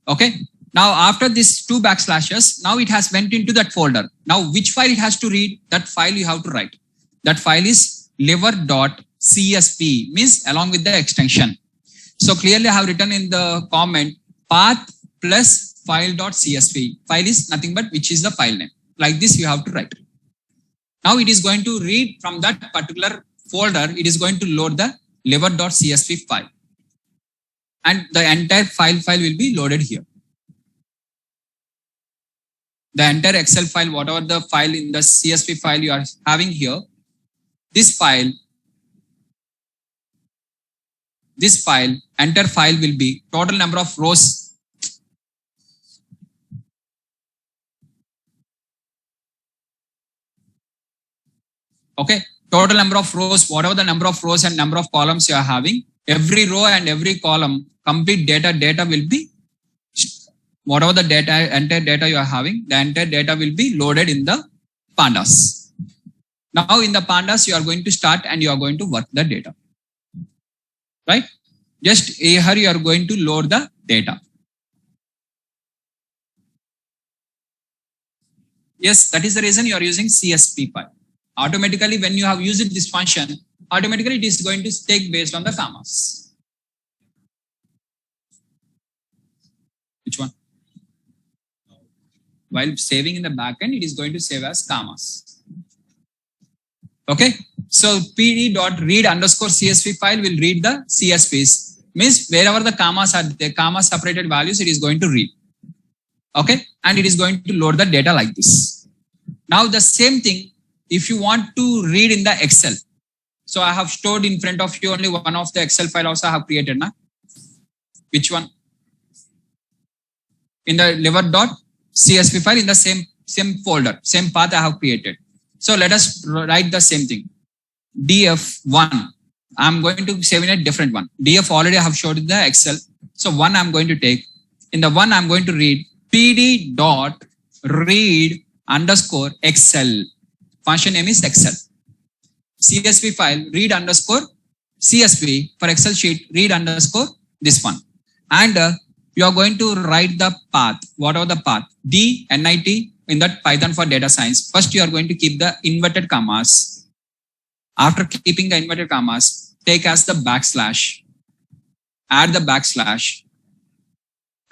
A: Okay. Now after these 2 backslashes, now it has went into that folder. Now which file it has to read? That file you have to write. That file is liver.csv means along with the extension. So clearly I have written in the comment path plus file.csv. File is nothing but which is the file name. Like this you have to write. Now it is going to read from that particular folder. It is going to load the liver.csv file. And the entire file will be loaded here. The entire Excel file, whatever the file in the CSV file you are having here, this file, entire file will be total number of rows. Okay, total number of rows, whatever the number of rows and number of columns you are having, every row and every column, complete data will be, whatever the data, entire data you are having, the entire data will be loaded in the pandas. Now in the pandas, you are going to start and you are going to work the data. Right? Just here you are going to load the data. Yes, that is the reason you are using CSV file. Automatically, when you have used this function, automatically it is going to take based on the commas. Which one? While saving in the backend, it is going to save as commas. Okay. So pd.read_CSV file will read the CSVs. Means wherever the commas are, the comma separated values, it is going to read. Okay. And it is going to load the data like this. Now the same thing, if you want to read in the Excel. So I have stored in front of you only one of the Excel file also I have created. Na? Which one? In the liver.csv file in the same folder, same path I have created. So let us write the same thing. df1. I'm going to save in a different one. df already I have showed in the Excel. So one I'm going to take. In the one I'm going to read pd.read_Excel. Function name is Excel. CSV file read_CSV for Excel sheet read_ this one. And you are going to write the path, whatever the path, DNIT in that Python for data science. First, you are going to keep the inverted commas. After keeping the inverted commas, take as the backslash, add the backslash.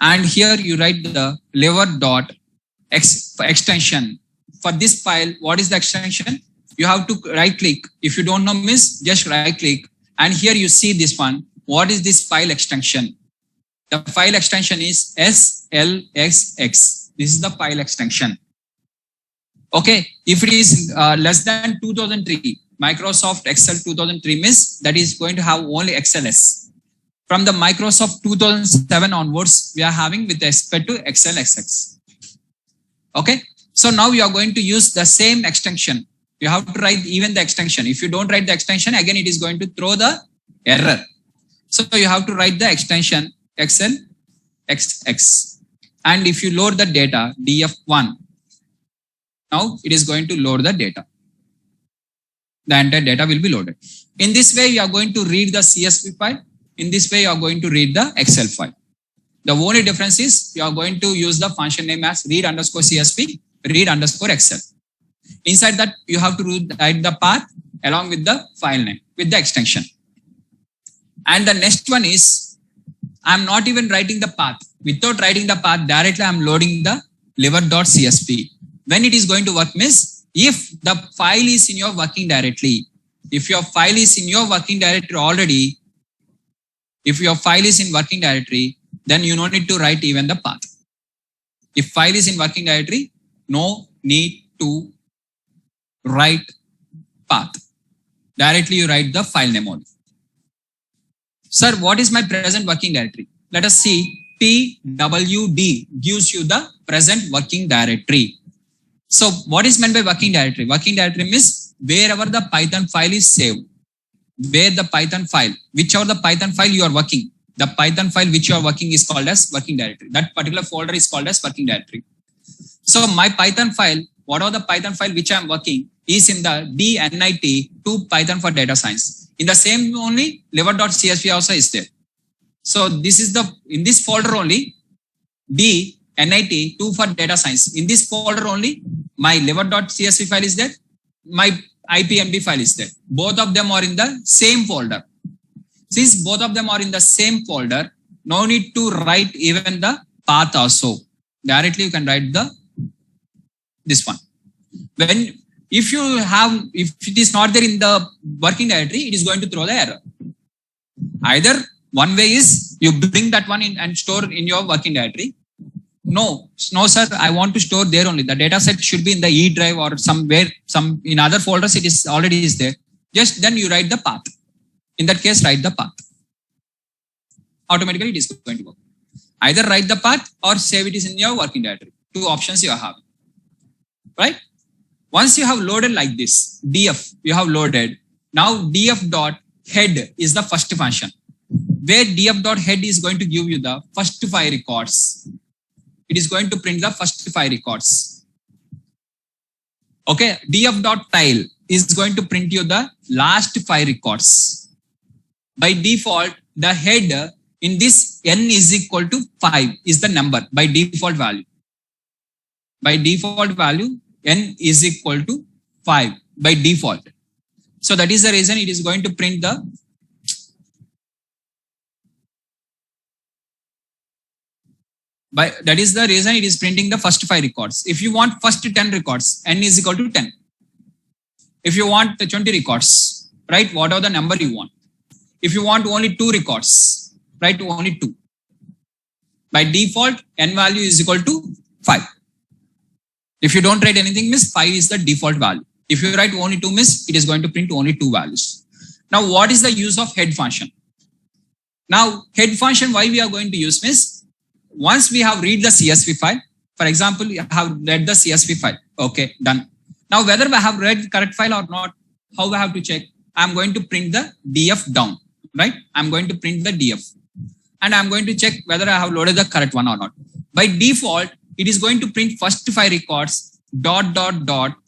A: And here you write the liver.extension for this file, what is the extension? You have to right click. If you don't know, miss, just right click. And here you see this one. What is this file extension? The file extension is SLXX. This is the file extension. Okay. If it is less than 2003, Microsoft Excel 2003 means that is going to have only XLS. From the Microsoft 2007 onwards, we are having with respect to XLXX. Okay. So now you are going to use the same extension. You have to write even the extension. If you don't write the extension, again, it is going to throw the error. So you have to write the extension XLXX. And if you load the data, df1, now it is going to load the data. The entire data will be loaded. In this way, you are going to read the CSV file. In this way, you are going to read the Excel file. The only difference is you are going to use the function name as read_CSV, read_Excel. Inside that, you have to write the path along with the file name, with the extension. And the next one is, I'm not even writing the path. Without writing the path, directly I'm loading the liver.csv. When it is going to work means, if the file is in your working directory, if your file is in your working directory already, if your file is in working directory, then you don't need to write even the path. If file is in working directory, no need to write path. Directly you write the file name only. Sir, what is my present working directory? Let us see. PWD gives you the present working directory. So what is meant by working directory? Working directory means wherever the Python file is saved. Where the Python file, whichever the Python file you are working, the Python file which you are working is called as working directory. That particular folder is called as working directory. So my Python file, whatever the Python file which I am working is in the DNIT to Python for data science. In the same only liver.csv also is there. So this is the, in this folder only, DNIT 2 for data science. In this folder only, my liver.csv file is there. My IPMD file is there. Both of them are in the same folder. Since both of them are in the same folder, no need to write even the path also. Directly you can write this one. If it is not there in the working directory, it is going to throw the error. Either one way is you bring that one in and store in your working directory. No, sir, I want to store there only. The data set should be in the E drive or somewhere, in other folders, it is already is there. Just then you write the path. In that case, write the path. Automatically it is going to work. Either write the path or save it is in your working directory. Two options you have. Right? Once you have loaded like this, df, you have loaded. Now df.head is the first function. Where df.head is going to give you the first 5 records. It is going to print the first 5 records. Okay, df.tile is going to print you the last 5 records. By default, the head in this n is equal to 5 is the number by default value. By default value, n is equal to 5 by default. So that is the reason it is going to print the that is the reason it is printing the first 5 records. If you want first 10 records, n is equal to 10. If you want the 20 records, write whatever the number you want. If you want only 2 records, write only 2. By default, n value is equal to 5. If you don't write anything, means 5 is the default value. If you write only 2, means it is going to print only 2 values. Now, what is the use of head function? Now, head function, why we are going to use means, once we have read the CSV file, for example, you have read the CSV file. Okay, done. Now, whether I have read the correct file or not, how I have to check? I'm going to print the df down, right? I'm going to print the df. And I'm going to check whether I have loaded the correct one or not. By default, it is going to print first 5 records, ...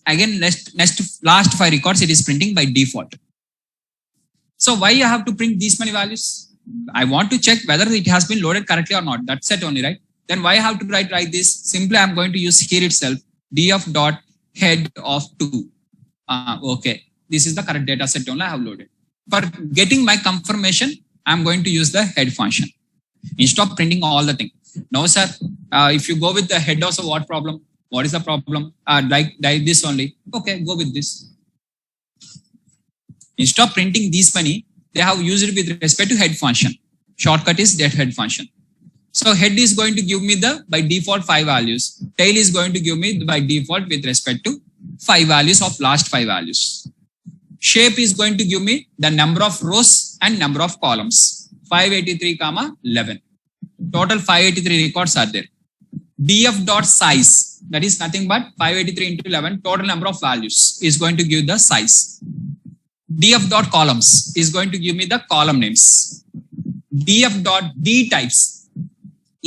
A: Again, last 5 records, it is printing by default. So why you have to print these many values? I want to check whether it has been loaded correctly or not. That's it only, right? Then why I have to write like this? Simply, I'm going to use here itself, df.head of 2. Okay, this is the correct data set only I have loaded. For getting my confirmation, I'm going to use the head function. Instead of printing all the thing. No, sir. If you go with the head also, what problem? What is the problem? Like this only. Okay, go with this. Instead of printing these many, they have used it with respect to head function. Shortcut is that head function. So head is going to give me the by default 5 values. Tail is going to give me by default with respect to 5 values of last 5 values. Shape is going to give me the number of rows and number of columns. 583, 11. Total 583 records are there. df dot size, that is nothing but 583 into 11, total number of values is going to give the size. df dot columns is going to give me the column names. df dot d types,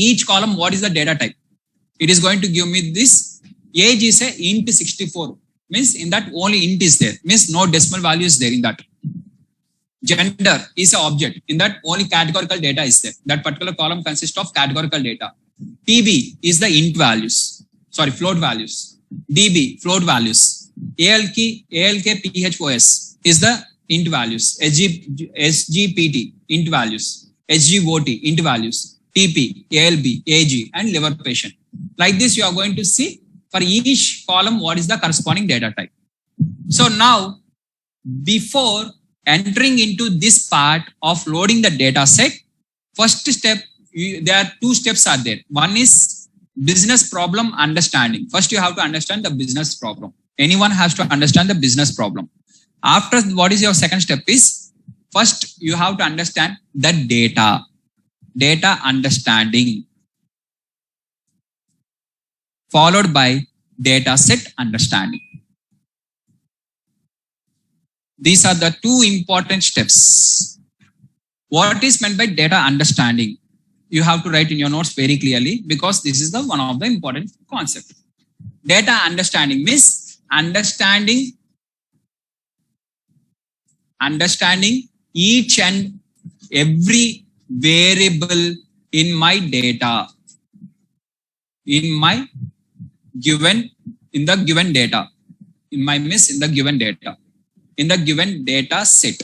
A: each column what is the data type. It is going to give me this. Age is a int 64, means in that only int is there, means no decimal value is there in that. Gender is an object, in that only categorical data is there. That particular column consists of categorical data. TB is the int values, sorry, float values. DB, float values. ALK, PHOS is the int values. SGPT, int values. SGOT, int values. TP, ALB, AG, and liver patient. Like this, you are going to see for each column what is the corresponding data type. So now, before entering into this part of loading the data set, first step, there are 2 steps are there. One is business problem understanding. First, you have to understand the business problem. Anyone has to understand the business problem. After, what is your second step is, first you have to understand the data understanding, followed by data set understanding. These are the 2 important steps. What is meant by data understanding? You have to write in your notes very clearly, because this is the one of the important concept. Data understanding means understanding each and every variable in my data, in the given data, in the given data set.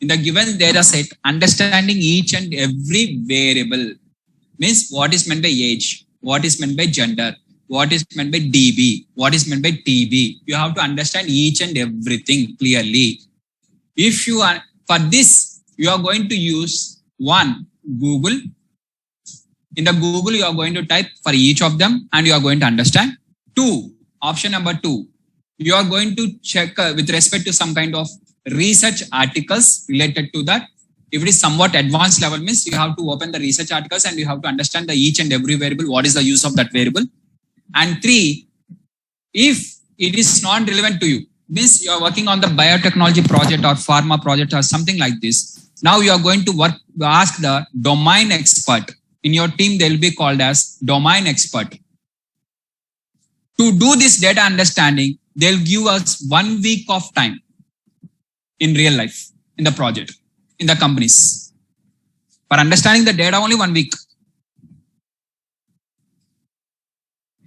A: In the given data set, understanding each and every variable means what is meant by age, what is meant by gender, what is meant by DB, what is meant by TB. You have to understand each and everything clearly. If you are, for this, you are going to use one, Google. In the Google, you are going to type for each of them and you are going to understand. 2, option number 2, you are going to check with respect to some kind of research articles related to that. If it is somewhat advanced level, means you have to open the research articles and you have to understand the each and every variable, what is the use of that variable. And 3, if it is not relevant to you, means you are working on the biotechnology project or pharma project or something like this. Now you are going to ask the domain expert. In your team, they will be called as domain expert. To do this data understanding, they'll give us 1 week of time in real life, in the project, in the companies. For understanding the data, only 1 week.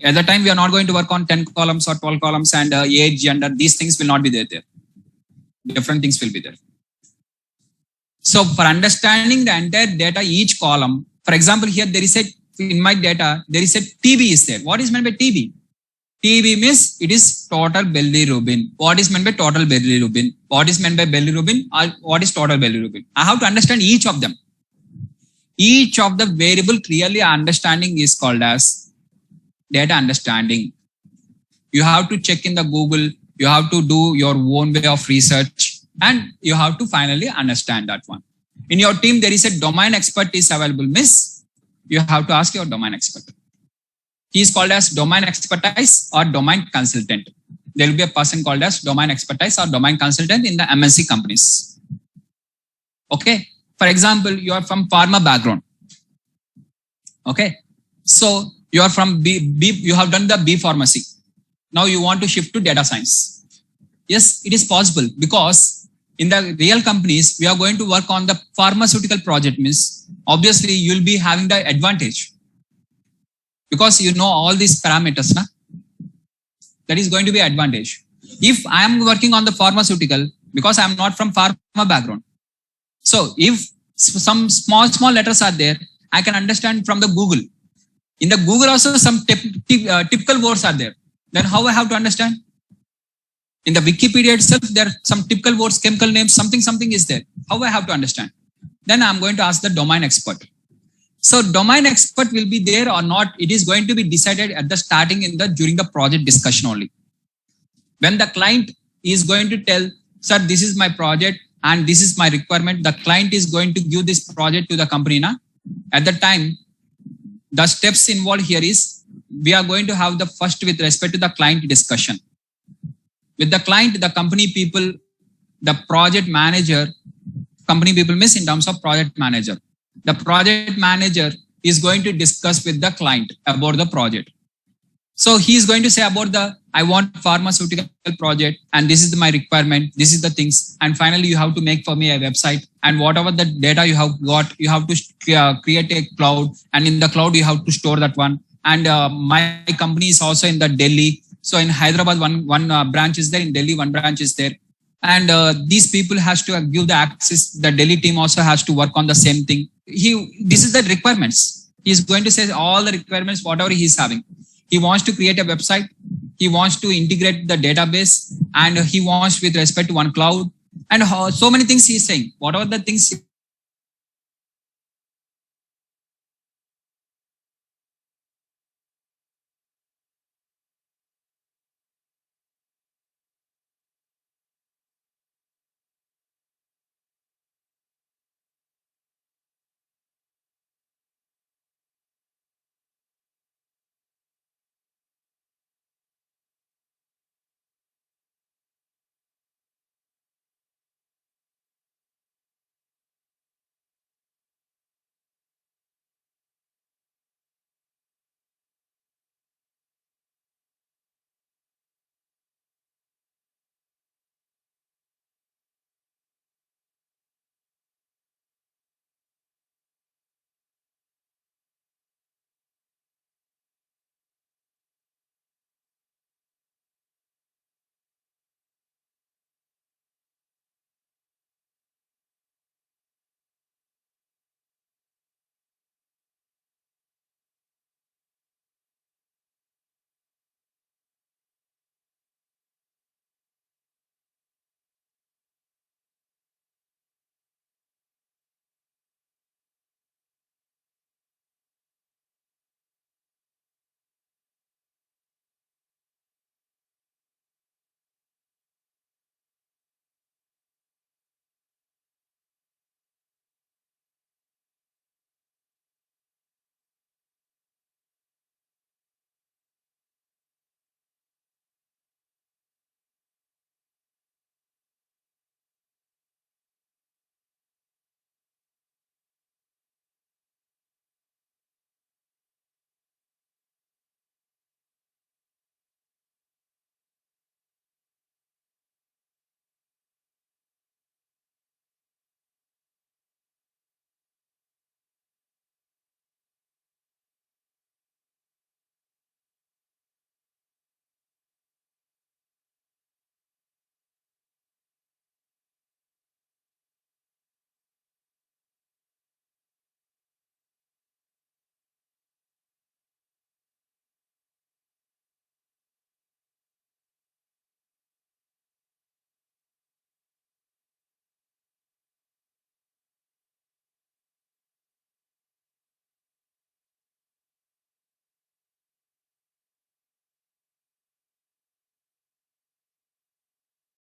A: At the time, we are not going to work on 10 columns or 12 columns and age, gender. These things will not be there. Different things will be there. So for understanding the entire data, each column, for example, here there is a, in my data, there is a TB is there. What is meant by TB? TB means it is total bilirubin. What is meant by total bilirubin? What is meant by bilirubin? Or what is total bilirubin? I have to understand each of them. Each of the variable clearly understanding is called as data understanding. You have to check in the Google. You have to do your own way of research and you have to finally understand that one. In your team, there is a domain expert is available, miss. You have to ask your domain expert. He is called as domain expertise or domain consultant. There will be a person called as domain expertise or domain consultant in the MNC companies. Okay. For example, you are from pharma background. Okay. So you are from you have done the B pharmacy. Now you want to shift to data science. Yes, it is possible because in the real companies, we are going to work on the pharmaceutical project, means obviously you will be having the advantage. Because you know all these parameters, na? That is going to be advantage. If I am working on the pharmaceutical, because I am not from pharma background. So if some small letters are there, I can understand from the Google. In the Google also some typical words are there. Then how I have to understand? In the Wikipedia itself, there are some typical words, chemical names, something is there. How I have to understand? Then I'm going to ask the domain expert. So domain expert will be there or not, it is going to be decided at the starting during the project discussion only. When the client is going to tell, sir, this is my project and this is my requirement, the client is going to give this project to the company. At the time, the steps involved here is, we are going to have the first with respect to the client discussion. With the client, the company people, the project manager, company people means in terms of project manager. The project manager is going to discuss with the client about the project. So he is going to say about I want pharmaceutical project and this is my requirement, this is the things. And finally, you have to make for me a website and whatever the data you have got, you have to create a cloud and in the cloud, you have to store that one. And my company is also in the Delhi. So in Hyderabad, one branch is there, in Delhi, one branch is there. And these people has to give the access. The Delhi team also has to work on the same thing. This is the requirements. He is going to say all the requirements, whatever he is having. He wants to create a website. He wants to integrate the database and he wants with respect to one cloud and so many things he is saying. Whatever the things